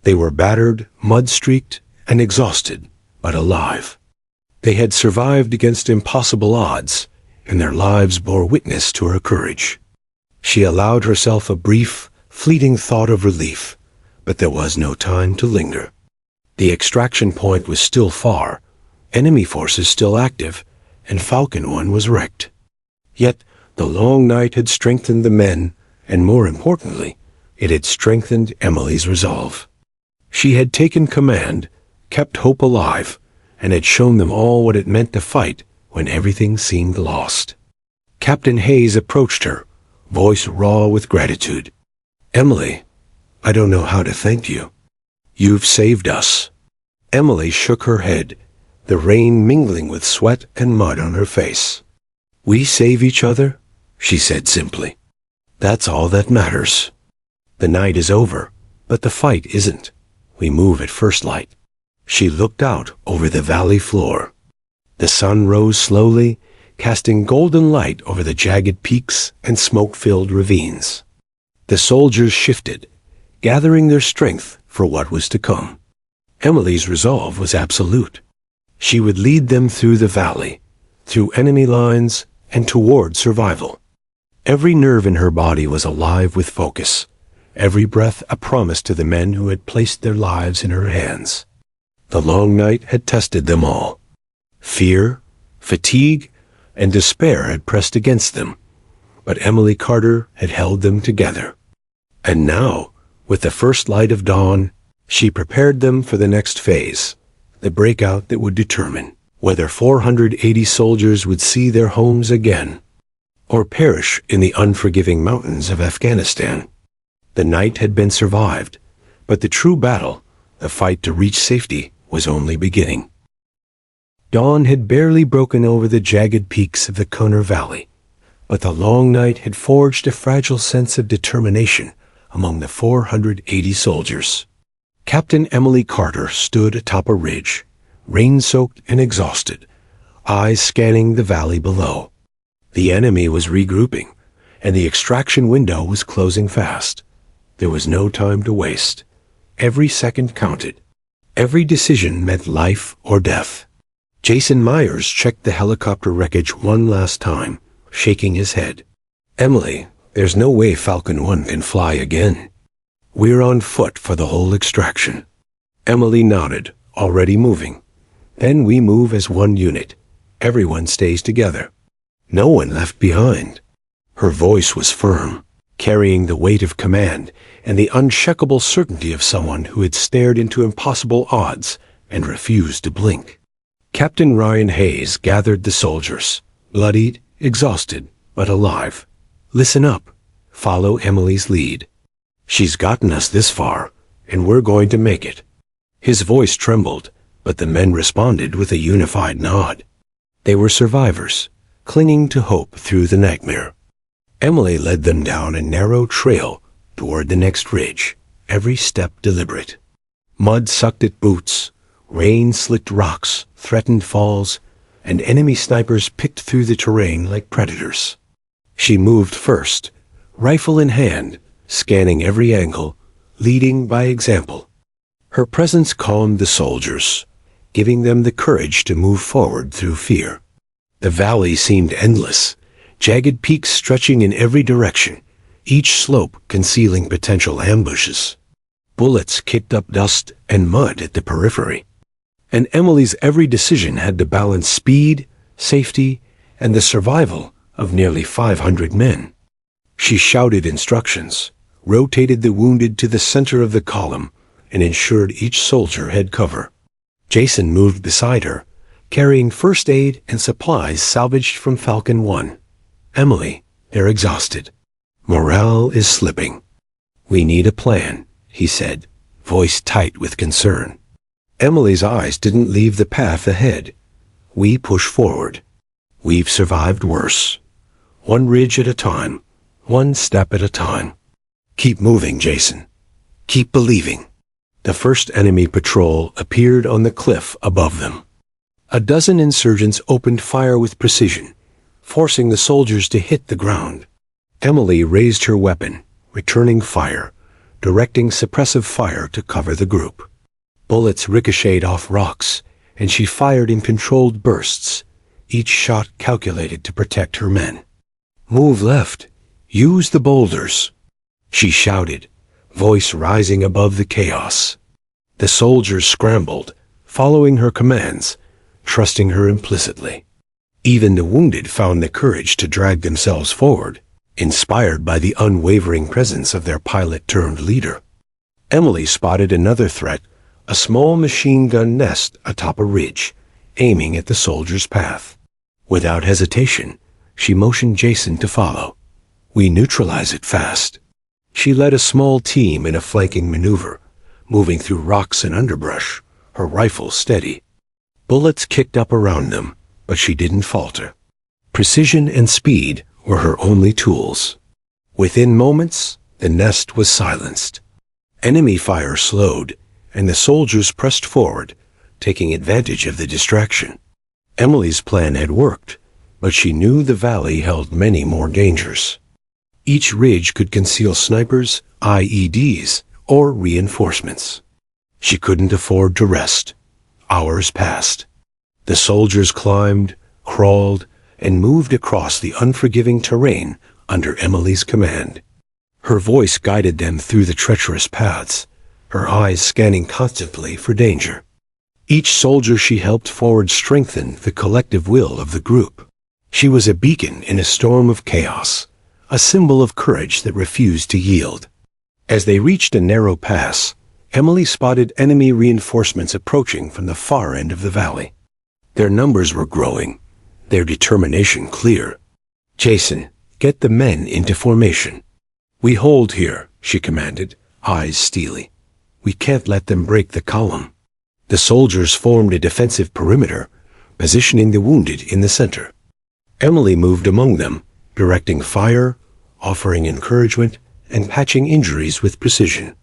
They were battered, mud-streaked, and exhausted, but alive. They had survived against impossible odds, and their lives bore witness to her courage. She allowed herself a brief, fleeting thought of relief, but there was no time to linger. The extraction point was still far, enemy forces still active, and Falcon 1 was wrecked. Yet the long night had strengthened the men, and more importantly, it had strengthened Emily's resolve. She had taken command, kept hope alive, and had shown them all what it meant to fight when everything seemed lost. Captain Hayes approached her, voice raw with gratitude. "Emily, I don't know how to thank you. You've saved us." Emily shook her head, the rain mingling with sweat and mud on her face. "We save each other," she said simply. "That's all that matters. The night is over, but the fight isn't. We move at first light." She looked out over the valley floor. The sun rose slowly, casting golden light over the jagged peaks and smoke-filled ravines. The soldiers shifted, gathering their strength for what was to come. Emily's resolve was absolute. She would lead them through the valley, through enemy lines, and toward survival. Every nerve in her body was alive with focus, every breath a promise to the men who had placed their lives in her hands. The long night had tested them all. Fear, fatigue, and despair had pressed against them, but Emily Carter had held them together. And now, with the first light of dawn, she prepared them for the next phase, the breakout that would determine whether 480 soldiers would see their homes again, or perish in the unforgiving mountains of Afghanistan. The night had been survived, but the true battle, the fight to reach safety, was only beginning. Dawn had barely broken over the jagged peaks of the Kunar Valley, but the long night had forged a fragile sense of determination among the 480 soldiers. Captain Emily Carter stood atop a ridge, rain-soaked and exhausted, eyes scanning the valley below. The enemy was regrouping, and the extraction window was closing fast. There was no time to waste. Every second counted. Every decision meant life or death. Jason Myers checked the helicopter wreckage one last time, shaking his head. "Emily, there's no way Falcon 1 can fly again. We're on foot for the whole extraction." Emily nodded, already moving. "Then we move as one unit. Everyone stays together. No one left behind." Her voice was firm, carrying the weight of command and the unshakable certainty of someone who had stared into impossible odds and refused to blink. Captain Ryan Hayes gathered the soldiers, bloodied, exhausted, but alive. "Listen up. Follow Emily's lead. She's gotten us this far, and we're going to make it." His voice trembled, but the men responded with a unified nod. They were survivors, clinging to hope through the nightmare. Emily led them down a narrow trail toward the next ridge, every step deliberate. Mud sucked at boots, rain slicked rocks, threatened falls, and enemy snipers picked through the terrain like predators. She moved first, rifle in hand, scanning every angle, leading by example. Her presence calmed the soldiers, giving them the courage to move forward through fear. The valley seemed endless, jagged peaks stretching in every direction, each slope concealing potential ambushes. Bullets kicked up dust and mud at the periphery, and Emily's every decision had to balance speed, safety, and the survival of nearly 500 men. She shouted instructions, rotated the wounded to the center of the column, and ensured each soldier had cover. Jason moved beside her, carrying first aid and supplies salvaged from Falcon 1. "Emily, they're exhausted. Morale is slipping. We need a plan," he said, voice tight with concern. Emily's eyes didn't leave the path ahead. "We push forward. We've survived worse. One ridge at a time, one step at a time. Keep moving, Jason. Keep believing." The first enemy patrol appeared on the cliff above them. A dozen insurgents opened fire with precision, forcing the soldiers to hit the ground. Emily raised her weapon, returning fire, directing suppressive fire to cover the group. Bullets ricocheted off rocks, and she fired in controlled bursts, each shot calculated to protect her men. "Move left. Use the boulders," she shouted, voice rising above the chaos. The soldiers scrambled, following her commands, trusting her implicitly. Even the wounded found the courage to drag themselves forward, inspired by the unwavering presence of their pilot-turned-leader. Emily spotted another threat, a small machine gun nest atop a ridge, aiming at the soldiers' path. Without hesitation, she motioned Jason to follow. "We neutralize it fast." She led a small team in a flanking maneuver, moving through rocks and underbrush, her rifle steady. Bullets kicked up around them, but she didn't falter. Precision and speed were her only tools. Within moments, the nest was silenced. Enemy fire slowed, and the soldiers pressed forward, taking advantage of the distraction. Emily's plan had worked, but she knew the valley held many more dangers. Each ridge could conceal snipers, IEDs, or reinforcements. She couldn't afford to rest. Hours passed. The soldiers climbed, crawled, and moved across the unforgiving terrain under Emily's command. Her voice guided them through the treacherous paths, her eyes scanning constantly for danger. Each soldier she helped forward strengthened the collective will of the group. She was a beacon in a storm of chaos, a symbol of courage that refused to yield. As they reached a narrow pass, Emily spotted enemy reinforcements approaching from the far end of the valley. Their numbers were growing, their determination clear. "Jason, get the men into formation." "We hold here," she commanded, eyes steely. "We can't let them break the column." The soldiers formed a defensive perimeter, positioning the wounded in the center. Emily moved among them, directing fire, offering encouragement, and patching injuries with precision.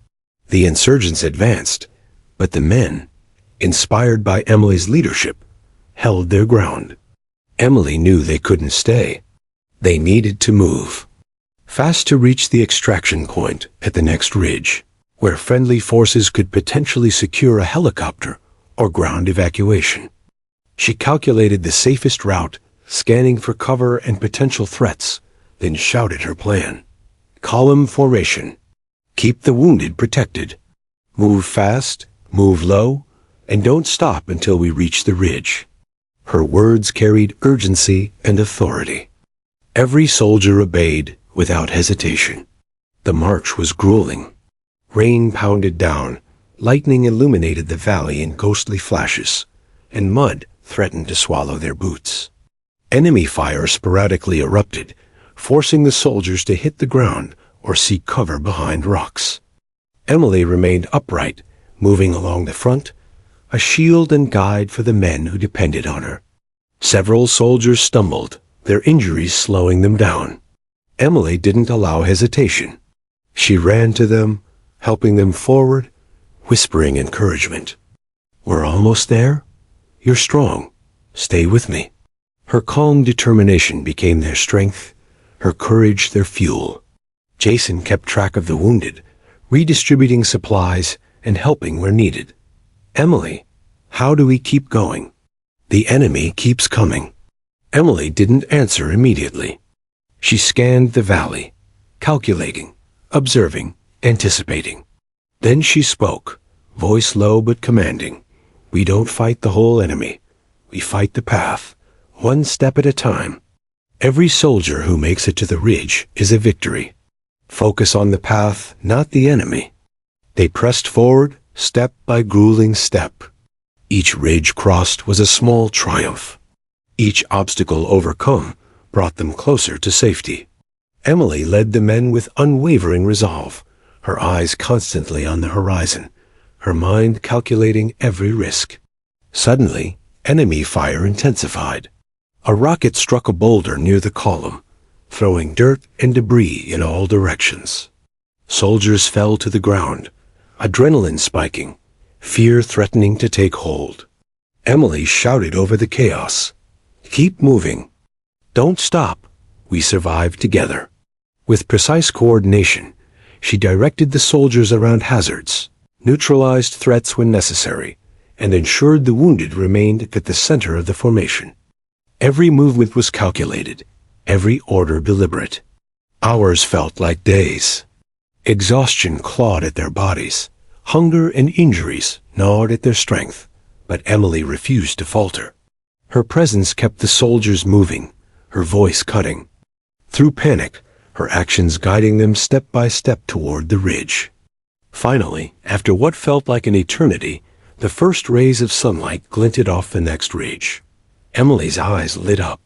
The insurgents advanced, but the men, inspired by Emily's leadership, held their ground. Emily knew they couldn't stay. They needed to move fast to reach the extraction point at the next ridge, where friendly forces could potentially secure a helicopter or ground evacuation. She calculated the safest route, scanning for cover and potential threats, then shouted her plan. "Column formation. Keep the wounded protected. Move fast, move low, and don't stop until we reach the ridge." Her words carried urgency and authority. Every soldier obeyed without hesitation. The march was grueling. Rain pounded down, lightning illuminated the valley in ghostly flashes, and mud threatened to swallow their boots. Enemy fire sporadically erupted, forcing the soldiers to hit the ground or seek cover behind rocks. Emily remained upright, moving along the front, a shield and guide for the men who depended on her. Several soldiers stumbled, their injuries slowing them down. Emily didn't allow hesitation. She ran to them, helping them forward, whispering encouragement. "We're almost there. You're strong. Stay with me." Her calm determination became their strength, her courage their fuel. Jason kept track of the wounded, redistributing supplies and helping where needed. "Emily, how do we keep going? The enemy keeps coming." Emily didn't answer immediately. She scanned the valley, calculating, observing, anticipating. Then she spoke, voice low but commanding. "We don't fight the whole enemy. We fight the path, one step at a time. Every soldier who makes it to the ridge is a victory. Focus on the path, not the enemy." They pressed forward, step by grueling step. Each ridge crossed was a small triumph. Each obstacle overcome brought them closer to safety. Emily led the men with unwavering resolve, her eyes constantly on the horizon, her mind calculating every risk. Suddenly, enemy fire intensified. A rocket struck a boulder near the column, throwing dirt and debris in all directions. Soldiers fell to the ground, adrenaline spiking, fear threatening to take hold. Emily shouted over the chaos, "Keep moving. Don't stop. We survive together." With precise coordination, she directed the soldiers around hazards, neutralized threats when necessary, and ensured the wounded remained at the center of the formation. Every movement was calculated, every order deliberate. Hours felt like days. Exhaustion clawed at their bodies. Hunger and injuries gnawed at their strength, but Emily refused to falter. Her presence kept the soldiers moving, her voice cutting. Through panic, her actions guiding them step by step toward the ridge. Finally, after what felt like an eternity, the first rays of sunlight glinted off the next ridge. Emily's eyes lit up.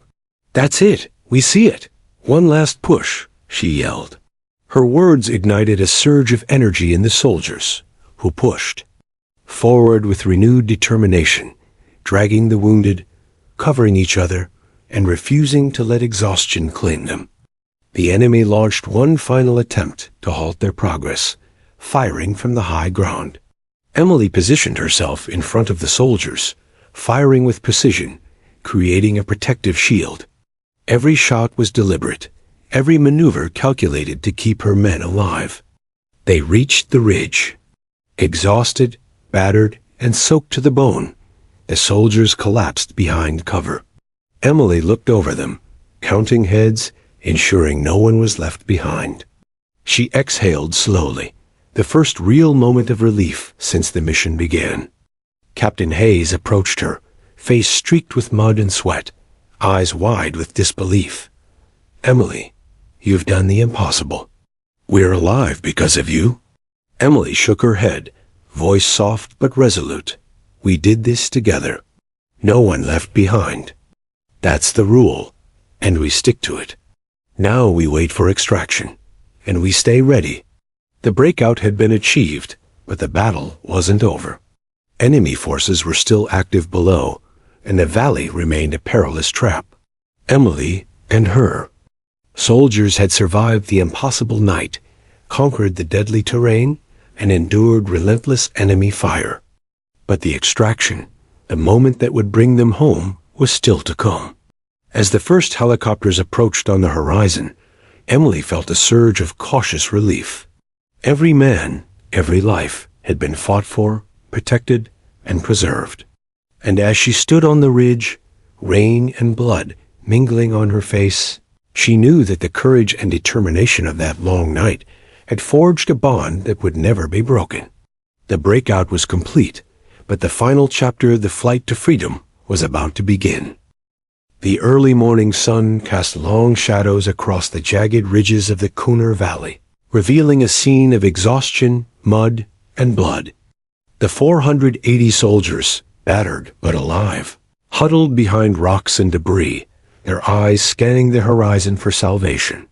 "That's it! We see it! One last push!" she yelled. Her words ignited a surge of energy in the soldiers, who pushed forward with renewed determination, dragging the wounded, covering each other, and refusing to let exhaustion claim them. The enemy launched one final attempt to halt their progress, firing from the high ground. Emily positioned herself in front of the soldiers, firing with precision, creating a protective shield. Every shot was deliberate, every maneuver calculated to keep her men alive. They reached the ridge. Exhausted, battered, and soaked to the bone, the soldiers collapsed behind cover. Emily looked over them, counting heads, ensuring no one was left behind. She exhaled slowly, the first real moment of relief since the mission began. Captain Hayes approached her, face streaked with mud and sweat, eyes wide with disbelief. "Emily, you've done the impossible. We're alive because of you." Emily shook her head, voice soft but resolute. "We did this together. No one left behind. That's the rule, and we stick to it. Now we wait for extraction, and we stay ready." The breakout had been achieved, but the battle wasn't over. Enemy forces were still active below, and the valley remained a perilous trap. Emily and her soldiers had survived the impossible night, conquered the deadly terrain, and endured relentless enemy fire. But the extraction, the moment that would bring them home, was still to come. As the first helicopters approached on the horizon, Emily felt a surge of cautious relief. Every man, every life had been fought for, protected, and preserved. And as she stood on the ridge, rain and blood mingling on her face, she knew that the courage and determination of that long night had forged a bond that would never be broken. The breakout was complete, but the final chapter of the flight to freedom was about to begin. The early morning sun cast long shadows across the jagged ridges of the Kunar Valley, revealing a scene of exhaustion, mud, and blood. The 480 soldiers, battered but alive, huddled behind rocks and debris, their eyes scanning the horizon for salvation.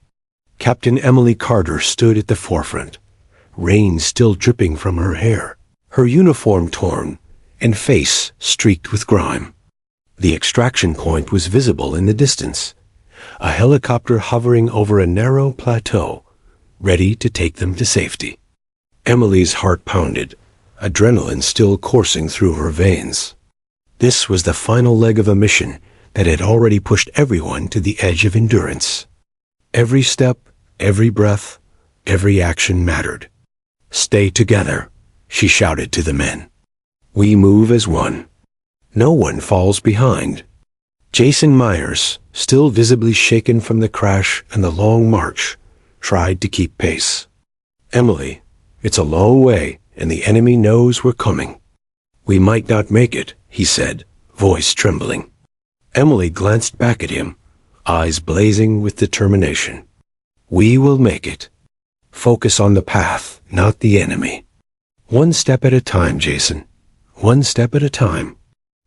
Captain Emily Carter stood at the forefront, rain still dripping from her hair, her uniform torn, and face streaked with grime. The extraction point was visible in the distance, a helicopter hovering over a narrow plateau, ready to take them to safety. Emily's heart pounded, adrenaline still coursing through her veins. This was the final leg of a mission that had already pushed everyone to the edge of endurance. Every step, every breath, every action mattered. "Stay together," she shouted to the men. "We move as one. No one falls behind." Jason Myers, still visibly shaken from the crash and the long march, tried to keep pace. "Emily, it's a long way, and the enemy knows we're coming." "We might not make it," he said, voice trembling. Emily glanced back at him, eyes blazing with determination. "We will make it. Focus on the path, not the enemy. One step at a time, Jason. One step at a time."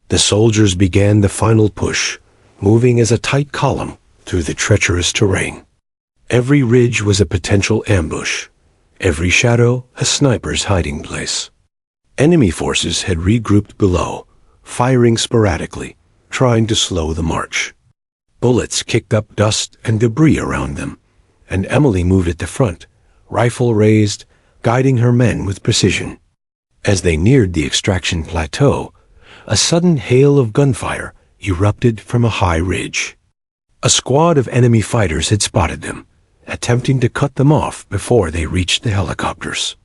The soldiers began the final push, moving as a tight column through the treacherous terrain. Every ridge was a potential ambush, every shadow a sniper's hiding place. Enemy forces had regrouped below, firing sporadically, trying to slow the march. Bullets kicked up dust and debris around them, and Emily moved at the front, rifle raised, guiding her men with precision. As they neared the extraction plateau, a sudden hail of gunfire erupted from a high ridge. A squad of enemy fighters had spotted them, attempting to cut them off before they reached the helicopters.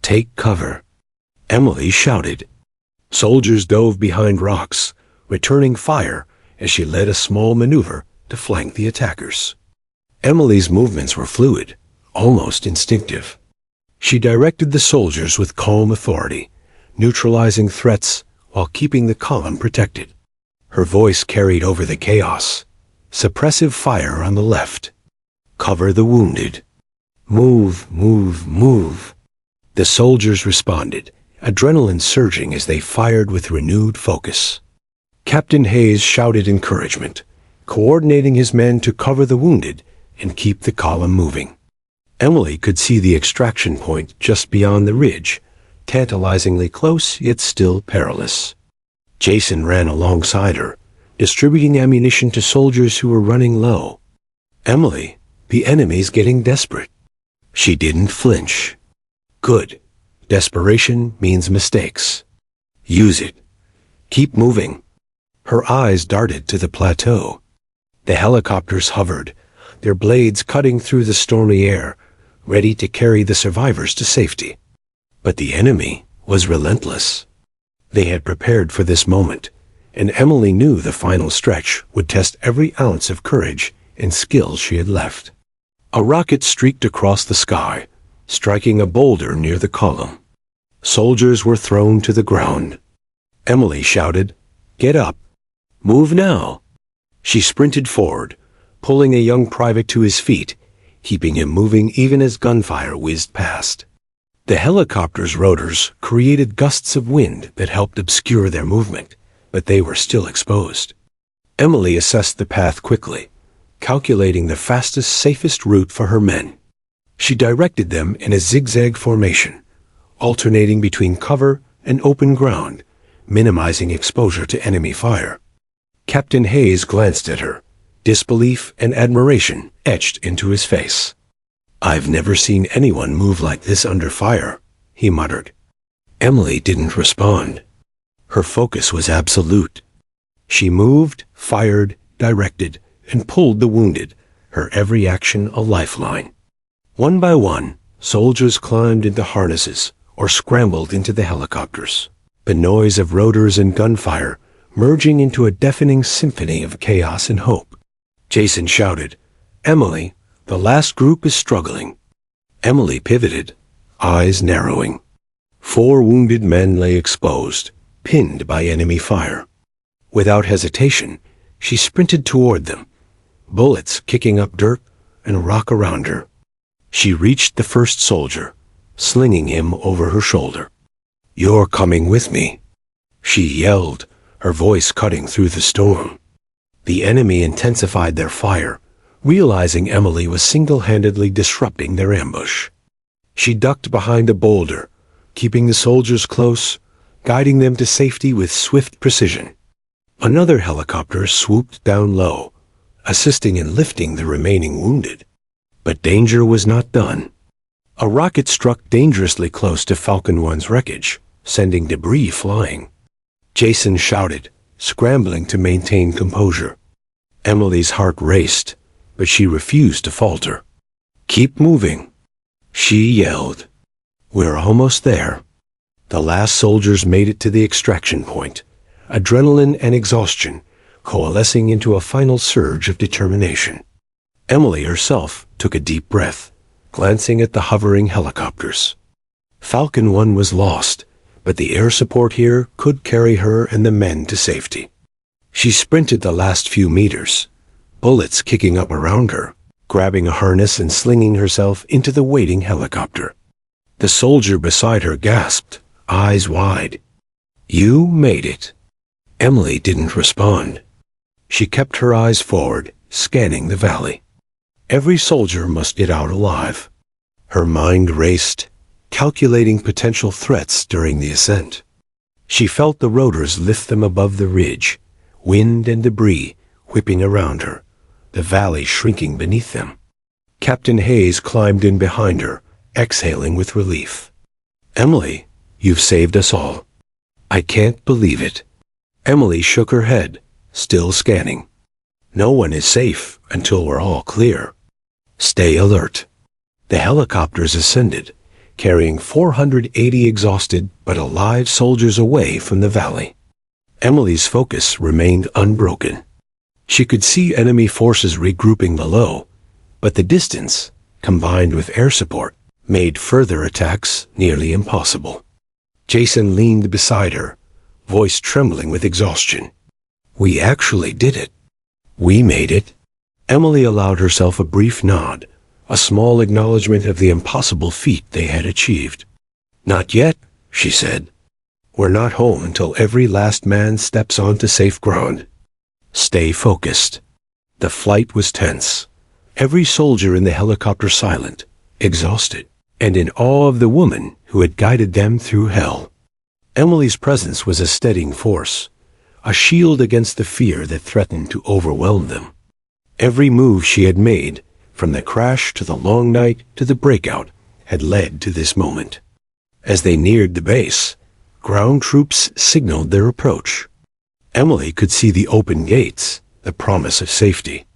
"Take cover," Emily shouted. Soldiers dove behind rocks, returning fire as she led a small maneuver to flank the attackers. Emily's movements were fluid, almost instinctive. She directed the soldiers with calm authority, neutralizing threats while keeping the column protected. Her voice carried over the chaos. Suppressive fire on the left. Cover the wounded. Move, move, move. The soldiers responded, adrenaline surging as they fired with renewed focus. Captain Hayes shouted encouragement, coordinating his men to cover the wounded and keep the column moving. Emily could see the extraction point just beyond the ridge, tantalizingly close yet still perilous. Jason ran alongside her, distributing ammunition to soldiers who were running low. "Emily, the enemy's getting desperate." She didn't flinch. "Good. Desperation means mistakes. Use it. Keep moving." Her eyes darted to the plateau. The helicopters hovered, their blades cutting through the stormy air, ready to carry the survivors to safety. But the enemy was relentless. They had prepared for this moment, and Emily knew the final stretch would test every ounce of courage and skill she had left. A rocket streaked across the sky, striking a boulder near the column. Soldiers were thrown to the ground. Emily shouted, "Get up! Move now!" She sprinted forward, pulling a young private to his feet, keeping him moving even as gunfire whizzed past. The helicopter's rotors created gusts of wind that helped obscure their movement, but they were still exposed. Emily assessed the path quickly, calculating the fastest, safest route for her men. She directed them in a zigzag formation, alternating between cover and open ground, minimizing exposure to enemy fire. Captain Hayes glanced at her, disbelief and admiration etched into his face. "I've never seen anyone move like this under fire," he muttered. Emily didn't respond. Her focus was absolute. She moved, fired, directed, and pulled the wounded, her every action a lifeline. One by one, soldiers climbed into harnesses or scrambled into the helicopters, the noise of rotors and gunfire merging into a deafening symphony of chaos and hope. Jason shouted, "Emily, the last group is struggling." Emily pivoted, eyes narrowing. 4 wounded men lay exposed, pinned by enemy fire. Without hesitation, she sprinted toward them, bullets kicking up dirt and rock around her. She reached the first soldier, slinging him over her shoulder. "You're coming with me," she yelled, her voice cutting through the storm. The enemy intensified their fire, realizing Emily was single-handedly disrupting their ambush. She ducked behind a boulder, keeping the soldiers close, guiding them to safety with swift precision. Another helicopter swooped down low, assisting in lifting the remaining wounded. But danger was not done. A rocket struck dangerously close to Falcon 1's wreckage, sending debris flying. Jason shouted, scrambling to maintain composure. Emily's heart raced, but she refused to falter. "Keep moving," she yelled. "We're almost there." The last soldiers made it to the extraction point, adrenaline and exhaustion coalescing into a final surge of determination. Emily herself took a deep breath, glancing at the hovering helicopters. Falcon 1 was lost, but the air support here could carry her and the men to safety. She sprinted the last few meters, bullets kicking up around her, grabbing a harness and slinging herself into the waiting helicopter. The soldier beside her gasped, eyes wide. "You made it." Emily didn't respond. She kept her eyes forward, scanning the valley. Every soldier must get out alive. Her mind raced, calculating potential threats during the ascent. She felt the rotors lift them above the ridge, wind and debris whipping around her, the valley shrinking beneath them. Captain Hayes climbed in behind her, exhaling with relief. "Emily, you've saved us all." "I can't believe it." Emily shook her head, still scanning. "No one is safe until we're all clear. Stay alert." The helicopters ascended, carrying 480 exhausted but alive soldiers away from the valley. Emily's focus remained unbroken. She could see enemy forces regrouping below, but the distance, combined with air support, made further attacks nearly impossible. Jason leaned beside her, voice trembling with exhaustion. "We actually did it. We made it." Emily allowed herself a brief nod, a small acknowledgement of the impossible feat they had achieved. "Not yet," she said. "We're not home until every last man steps onto safe ground. Stay focused." The flight was tense. Every soldier in the helicopter silent, exhausted, and in awe of the woman who had guided them through hell. Emily's presence was a steadying force, a shield against the fear that threatened to overwhelm them. Every move she had made, from the crash to the long night to the breakout, had led to this moment. As they neared the base, ground troops signaled their approach. Emily could see the open gates, the promise of safety.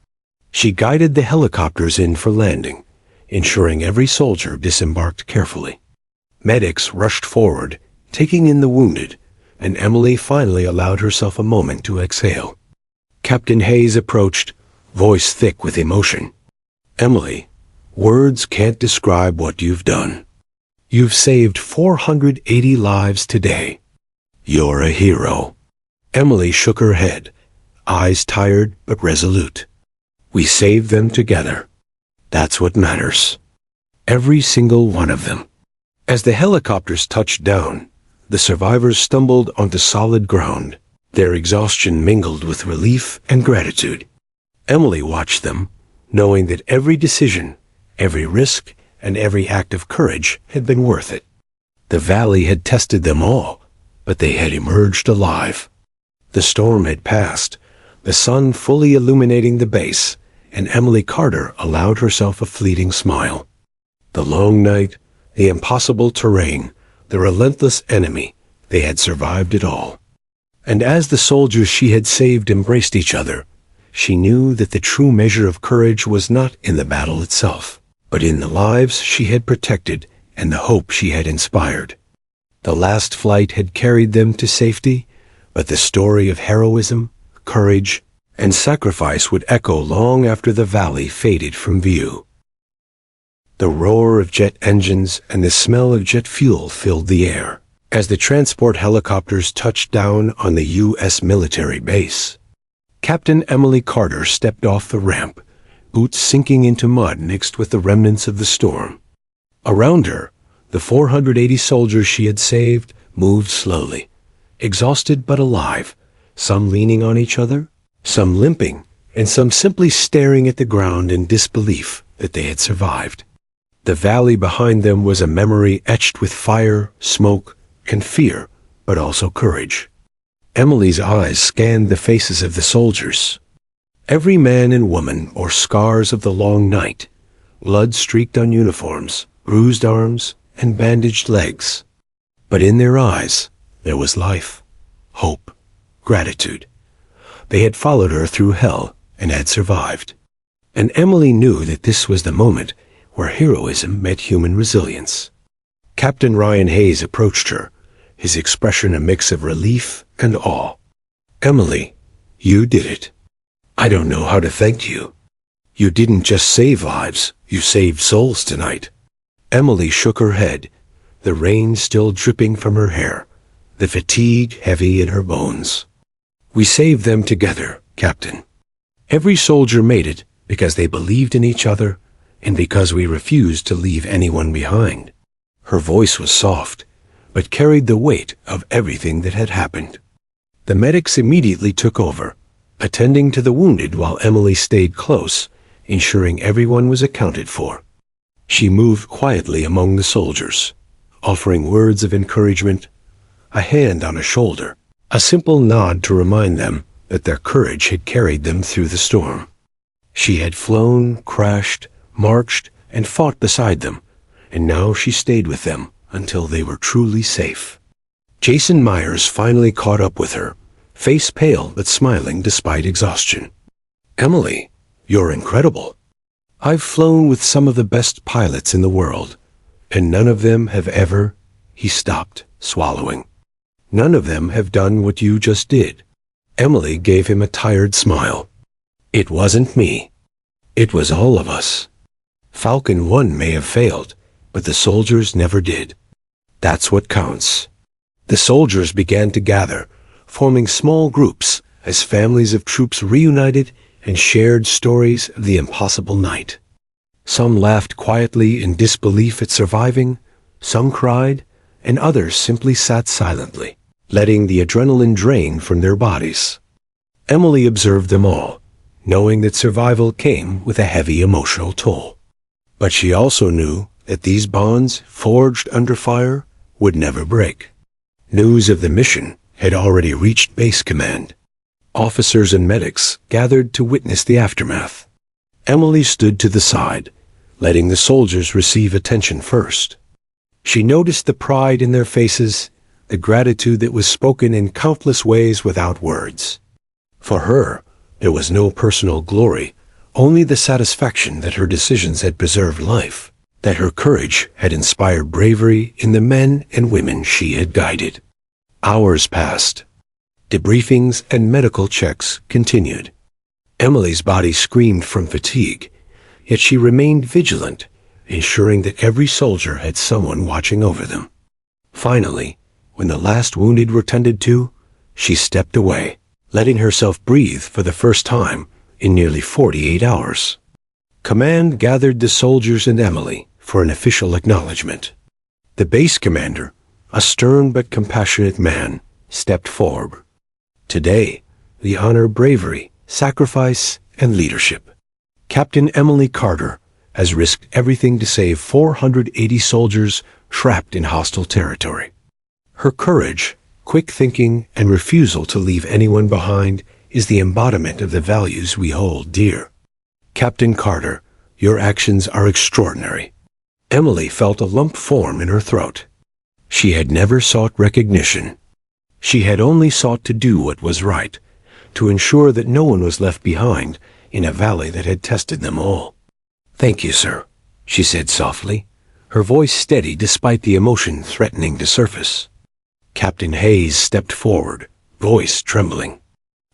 She guided the helicopters in for landing, ensuring every soldier disembarked carefully. Medics rushed forward, taking in the wounded, and Emily finally allowed herself a moment to exhale. Captain Hayes approached, voice thick with emotion. "Emily, words can't describe what you've done. You've saved 480 lives today. You're a hero." Emily shook her head, eyes tired but resolute. "We saved them together. That's what matters. Every single one of them." As the helicopters touched down, the survivors stumbled onto solid ground, their exhaustion mingled with relief and gratitude. Emily watched them, knowing that every decision, every risk, and every act of courage had been worth it. The valley had tested them all, but they had emerged alive. The storm had passed, the sun fully illuminating the base, and Emily Carter allowed herself a fleeting smile. The long night, the impossible terrain, the relentless enemy, they had survived it all. And as the soldiers she had saved embraced each other, she knew that the true measure of courage was not in the battle itself, but in the lives she had protected and the hope she had inspired. The last flight had carried them to safety, but the story of heroism, courage, and sacrifice would echo long after the valley faded from view. The roar of jet engines and the smell of jet fuel filled the air as the transport helicopters touched down on the U.S. military base. Captain Emily Carter stepped off the ramp, boots sinking into mud mixed with the remnants of the storm. Around her, the 480 soldiers she had saved moved slowly, exhausted but alive, some leaning on each other, some limping, and some simply staring at the ground in disbelief that they had survived. The valley behind them was a memory etched with fire, smoke, and fear, but also courage. Emily's eyes scanned the faces of the soldiers. Every man and woman bore scars of the long night, blood streaked on uniforms, bruised arms, and bandaged legs. But in their eyes, there was life, hope, gratitude. They had followed her through hell and had survived. And Emily knew that this was the moment where heroism met human resilience. Captain Ryan Hayes approached her, his expression a mix of relief and awe. "Emily, you did it. I don't know how to thank you. You didn't just save lives, you saved souls tonight." Emily shook her head, the rain still dripping from her hair, the fatigue heavy in her bones. "We saved them together, Captain. Every soldier made it because they believed in each other and because we refused to leave anyone behind." Her voice was soft, but carried the weight of everything that had happened. The medics immediately took over, attending to the wounded while Emily stayed close, ensuring everyone was accounted for. She moved quietly among the soldiers, offering words of encouragement, a hand on a shoulder, a simple nod to remind them that their courage had carried them through the storm. She had flown, crashed, marched, and fought beside them, and now she stayed with them until they were truly safe. Jason Myers finally caught up with her, face pale but smiling despite exhaustion. "Emily, you're incredible. I've flown with some of the best pilots in the world, and none of them have ever—" He stopped, swallowing. "None of them have done what you just did." Emily gave him a tired smile. "It wasn't me. It was all of us. Falcon 1 may have failed, but the soldiers never did. That's what counts." The soldiers began to gather, forming small groups as families of troops reunited and shared stories of the impossible night. Some laughed quietly in disbelief at surviving, some cried, and others simply sat silently, letting the adrenaline drain from their bodies. Emily observed them all, knowing that survival came with a heavy emotional toll. But she also knew that these bonds, forged under fire, would never break. News of the mission had already reached base command. Officers and medics gathered to witness the aftermath. Emily stood to the side, letting the soldiers receive attention first. She noticed the pride in their faces, the gratitude that was spoken in countless ways without words. For her, there was no personal glory, only the satisfaction that her decisions had preserved life, that her courage had inspired bravery in the men and women she had guided. Hours passed. Debriefings and medical checks continued. Emily's body screamed from fatigue, yet she remained vigilant, ensuring that every soldier had someone watching over them. Finally, when the last wounded were tended to, she stepped away, letting herself breathe for the first time in nearly 48 hours. Command gathered the soldiers and Emily for an official acknowledgement. The base commander, a stern but compassionate man, stepped forward. Today, we honor bravery, sacrifice, and leadership. Captain Emily Carter has risked everything to save 480 soldiers trapped in hostile territory. Her courage, quick thinking, and refusal to leave anyone behind is the embodiment of the values we hold dear. Captain Carter, your actions are extraordinary. Emily felt a lump form in her throat. She had never sought recognition. She had only sought to do what was right, to ensure that no one was left behind in a valley that had tested them all. "Thank you, sir," she said softly, her voice steady despite the emotion threatening to surface. Captain Hayes stepped forward, voice trembling.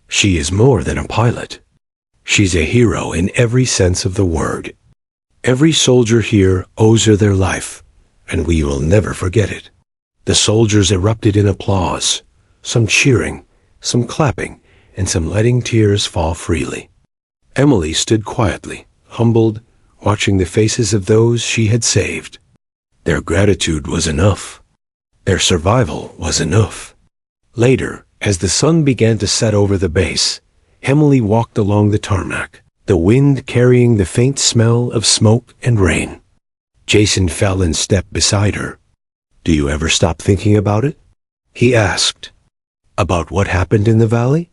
"She is more than a pilot. She's a hero in every sense of the word. Every soldier here owes her their life, and we will never forget it." The soldiers erupted in applause, some cheering, some clapping, and some letting tears fall freely. Emily stood quietly, humbled, watching the faces of those she had saved. Their gratitude was enough. Their survival was enough. Later, as the sun began to set over the base, Emily walked along the tarmac, the wind carrying the faint smell of smoke and rain. Jason fell in step beside her. "Do you ever stop thinking about it?" he asked. "About what happened in the valley?"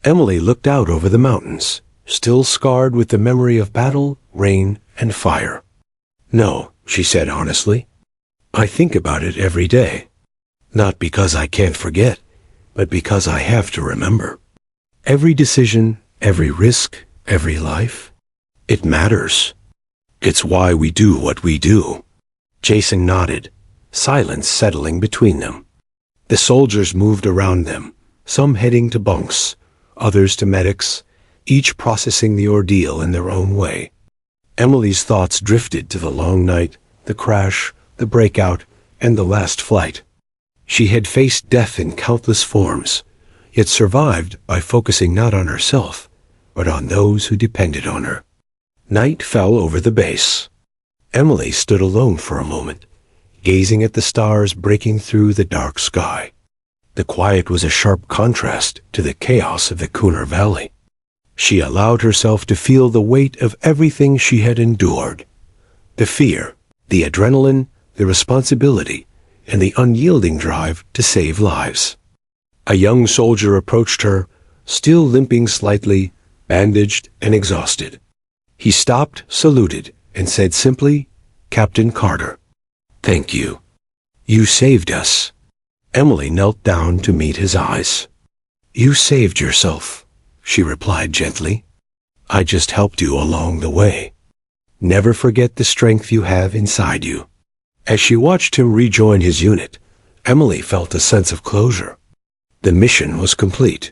Emily looked out over the mountains, still scarred with the memory of battle, rain, and fire. "No," she said honestly. "I think about it every day. Not because I can't forget, but because I have to remember. Every decision, every risk, every life, it matters. It's why we do what we do." Jason nodded, silence settling between them. The soldiers moved around them, some heading to bunks, others to medics, each processing the ordeal in their own way. Emily's thoughts drifted to the long night, the crash, the breakout, and the last flight. She had faced death in countless forms, yet survived by focusing not on herself, but on those who depended on her. Night fell over the base. Emily stood alone for a moment, gazing at the stars breaking through the dark sky. The quiet was a sharp contrast to the chaos of the Cooner Valley. She allowed herself to feel the weight of everything she had endured. The fear, the adrenaline, the responsibility, and the unyielding drive to save lives. A young soldier approached her, still limping slightly, bandaged and exhausted. He stopped, saluted, and said simply, "Captain Carter, thank you. You saved us." Emily knelt down to meet his eyes. "You saved yourself," she replied gently. "I just helped you along the way. Never forget the strength you have inside you." As she watched him rejoin his unit, Emily felt a sense of closure. The mission was complete.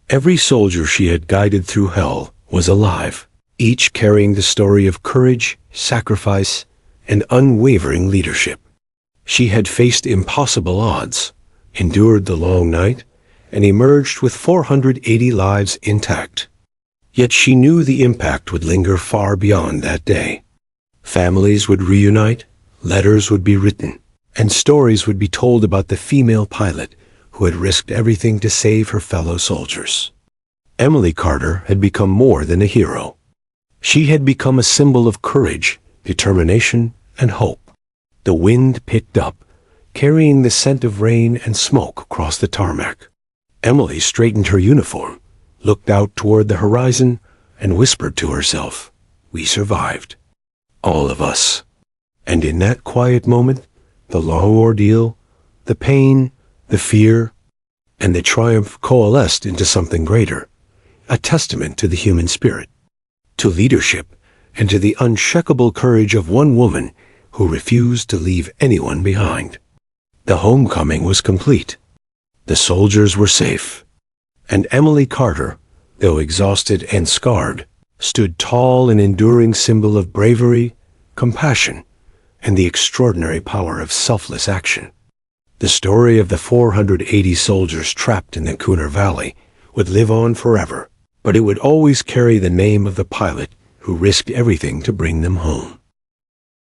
Every soldier she had guided through hell was alive, each carrying the story of courage, sacrifice, and unwavering leadership. She had faced impossible odds, endured the long night, and emerged with 480 lives intact. Yet she knew the impact would linger far beyond that day. Families would reunite, letters would be written, and stories would be told about the female pilot who had risked everything to save her fellow soldiers. Emily Carter had become more than a hero. She had become a symbol of courage, determination, and hope. The wind picked up, carrying the scent of rain and smoke across the tarmac. Emily straightened her uniform, looked out toward the horizon, and whispered to herself, "We survived. All of us." And in that quiet moment, the long ordeal, the pain, the fear, and the triumph coalesced into something greater, a testament to the human spirit, to leadership, and to the unshakable courage of one woman who refused to leave anyone behind. The homecoming was complete. The soldiers were safe. And Emily Carter, though exhausted and scarred, stood tall, an enduring symbol of bravery, compassion, and the extraordinary power of selfless action. The story of the 480 soldiers trapped in the Cooner Valley would live on forever, but it would always carry the name of the pilot who risked everything to bring them home.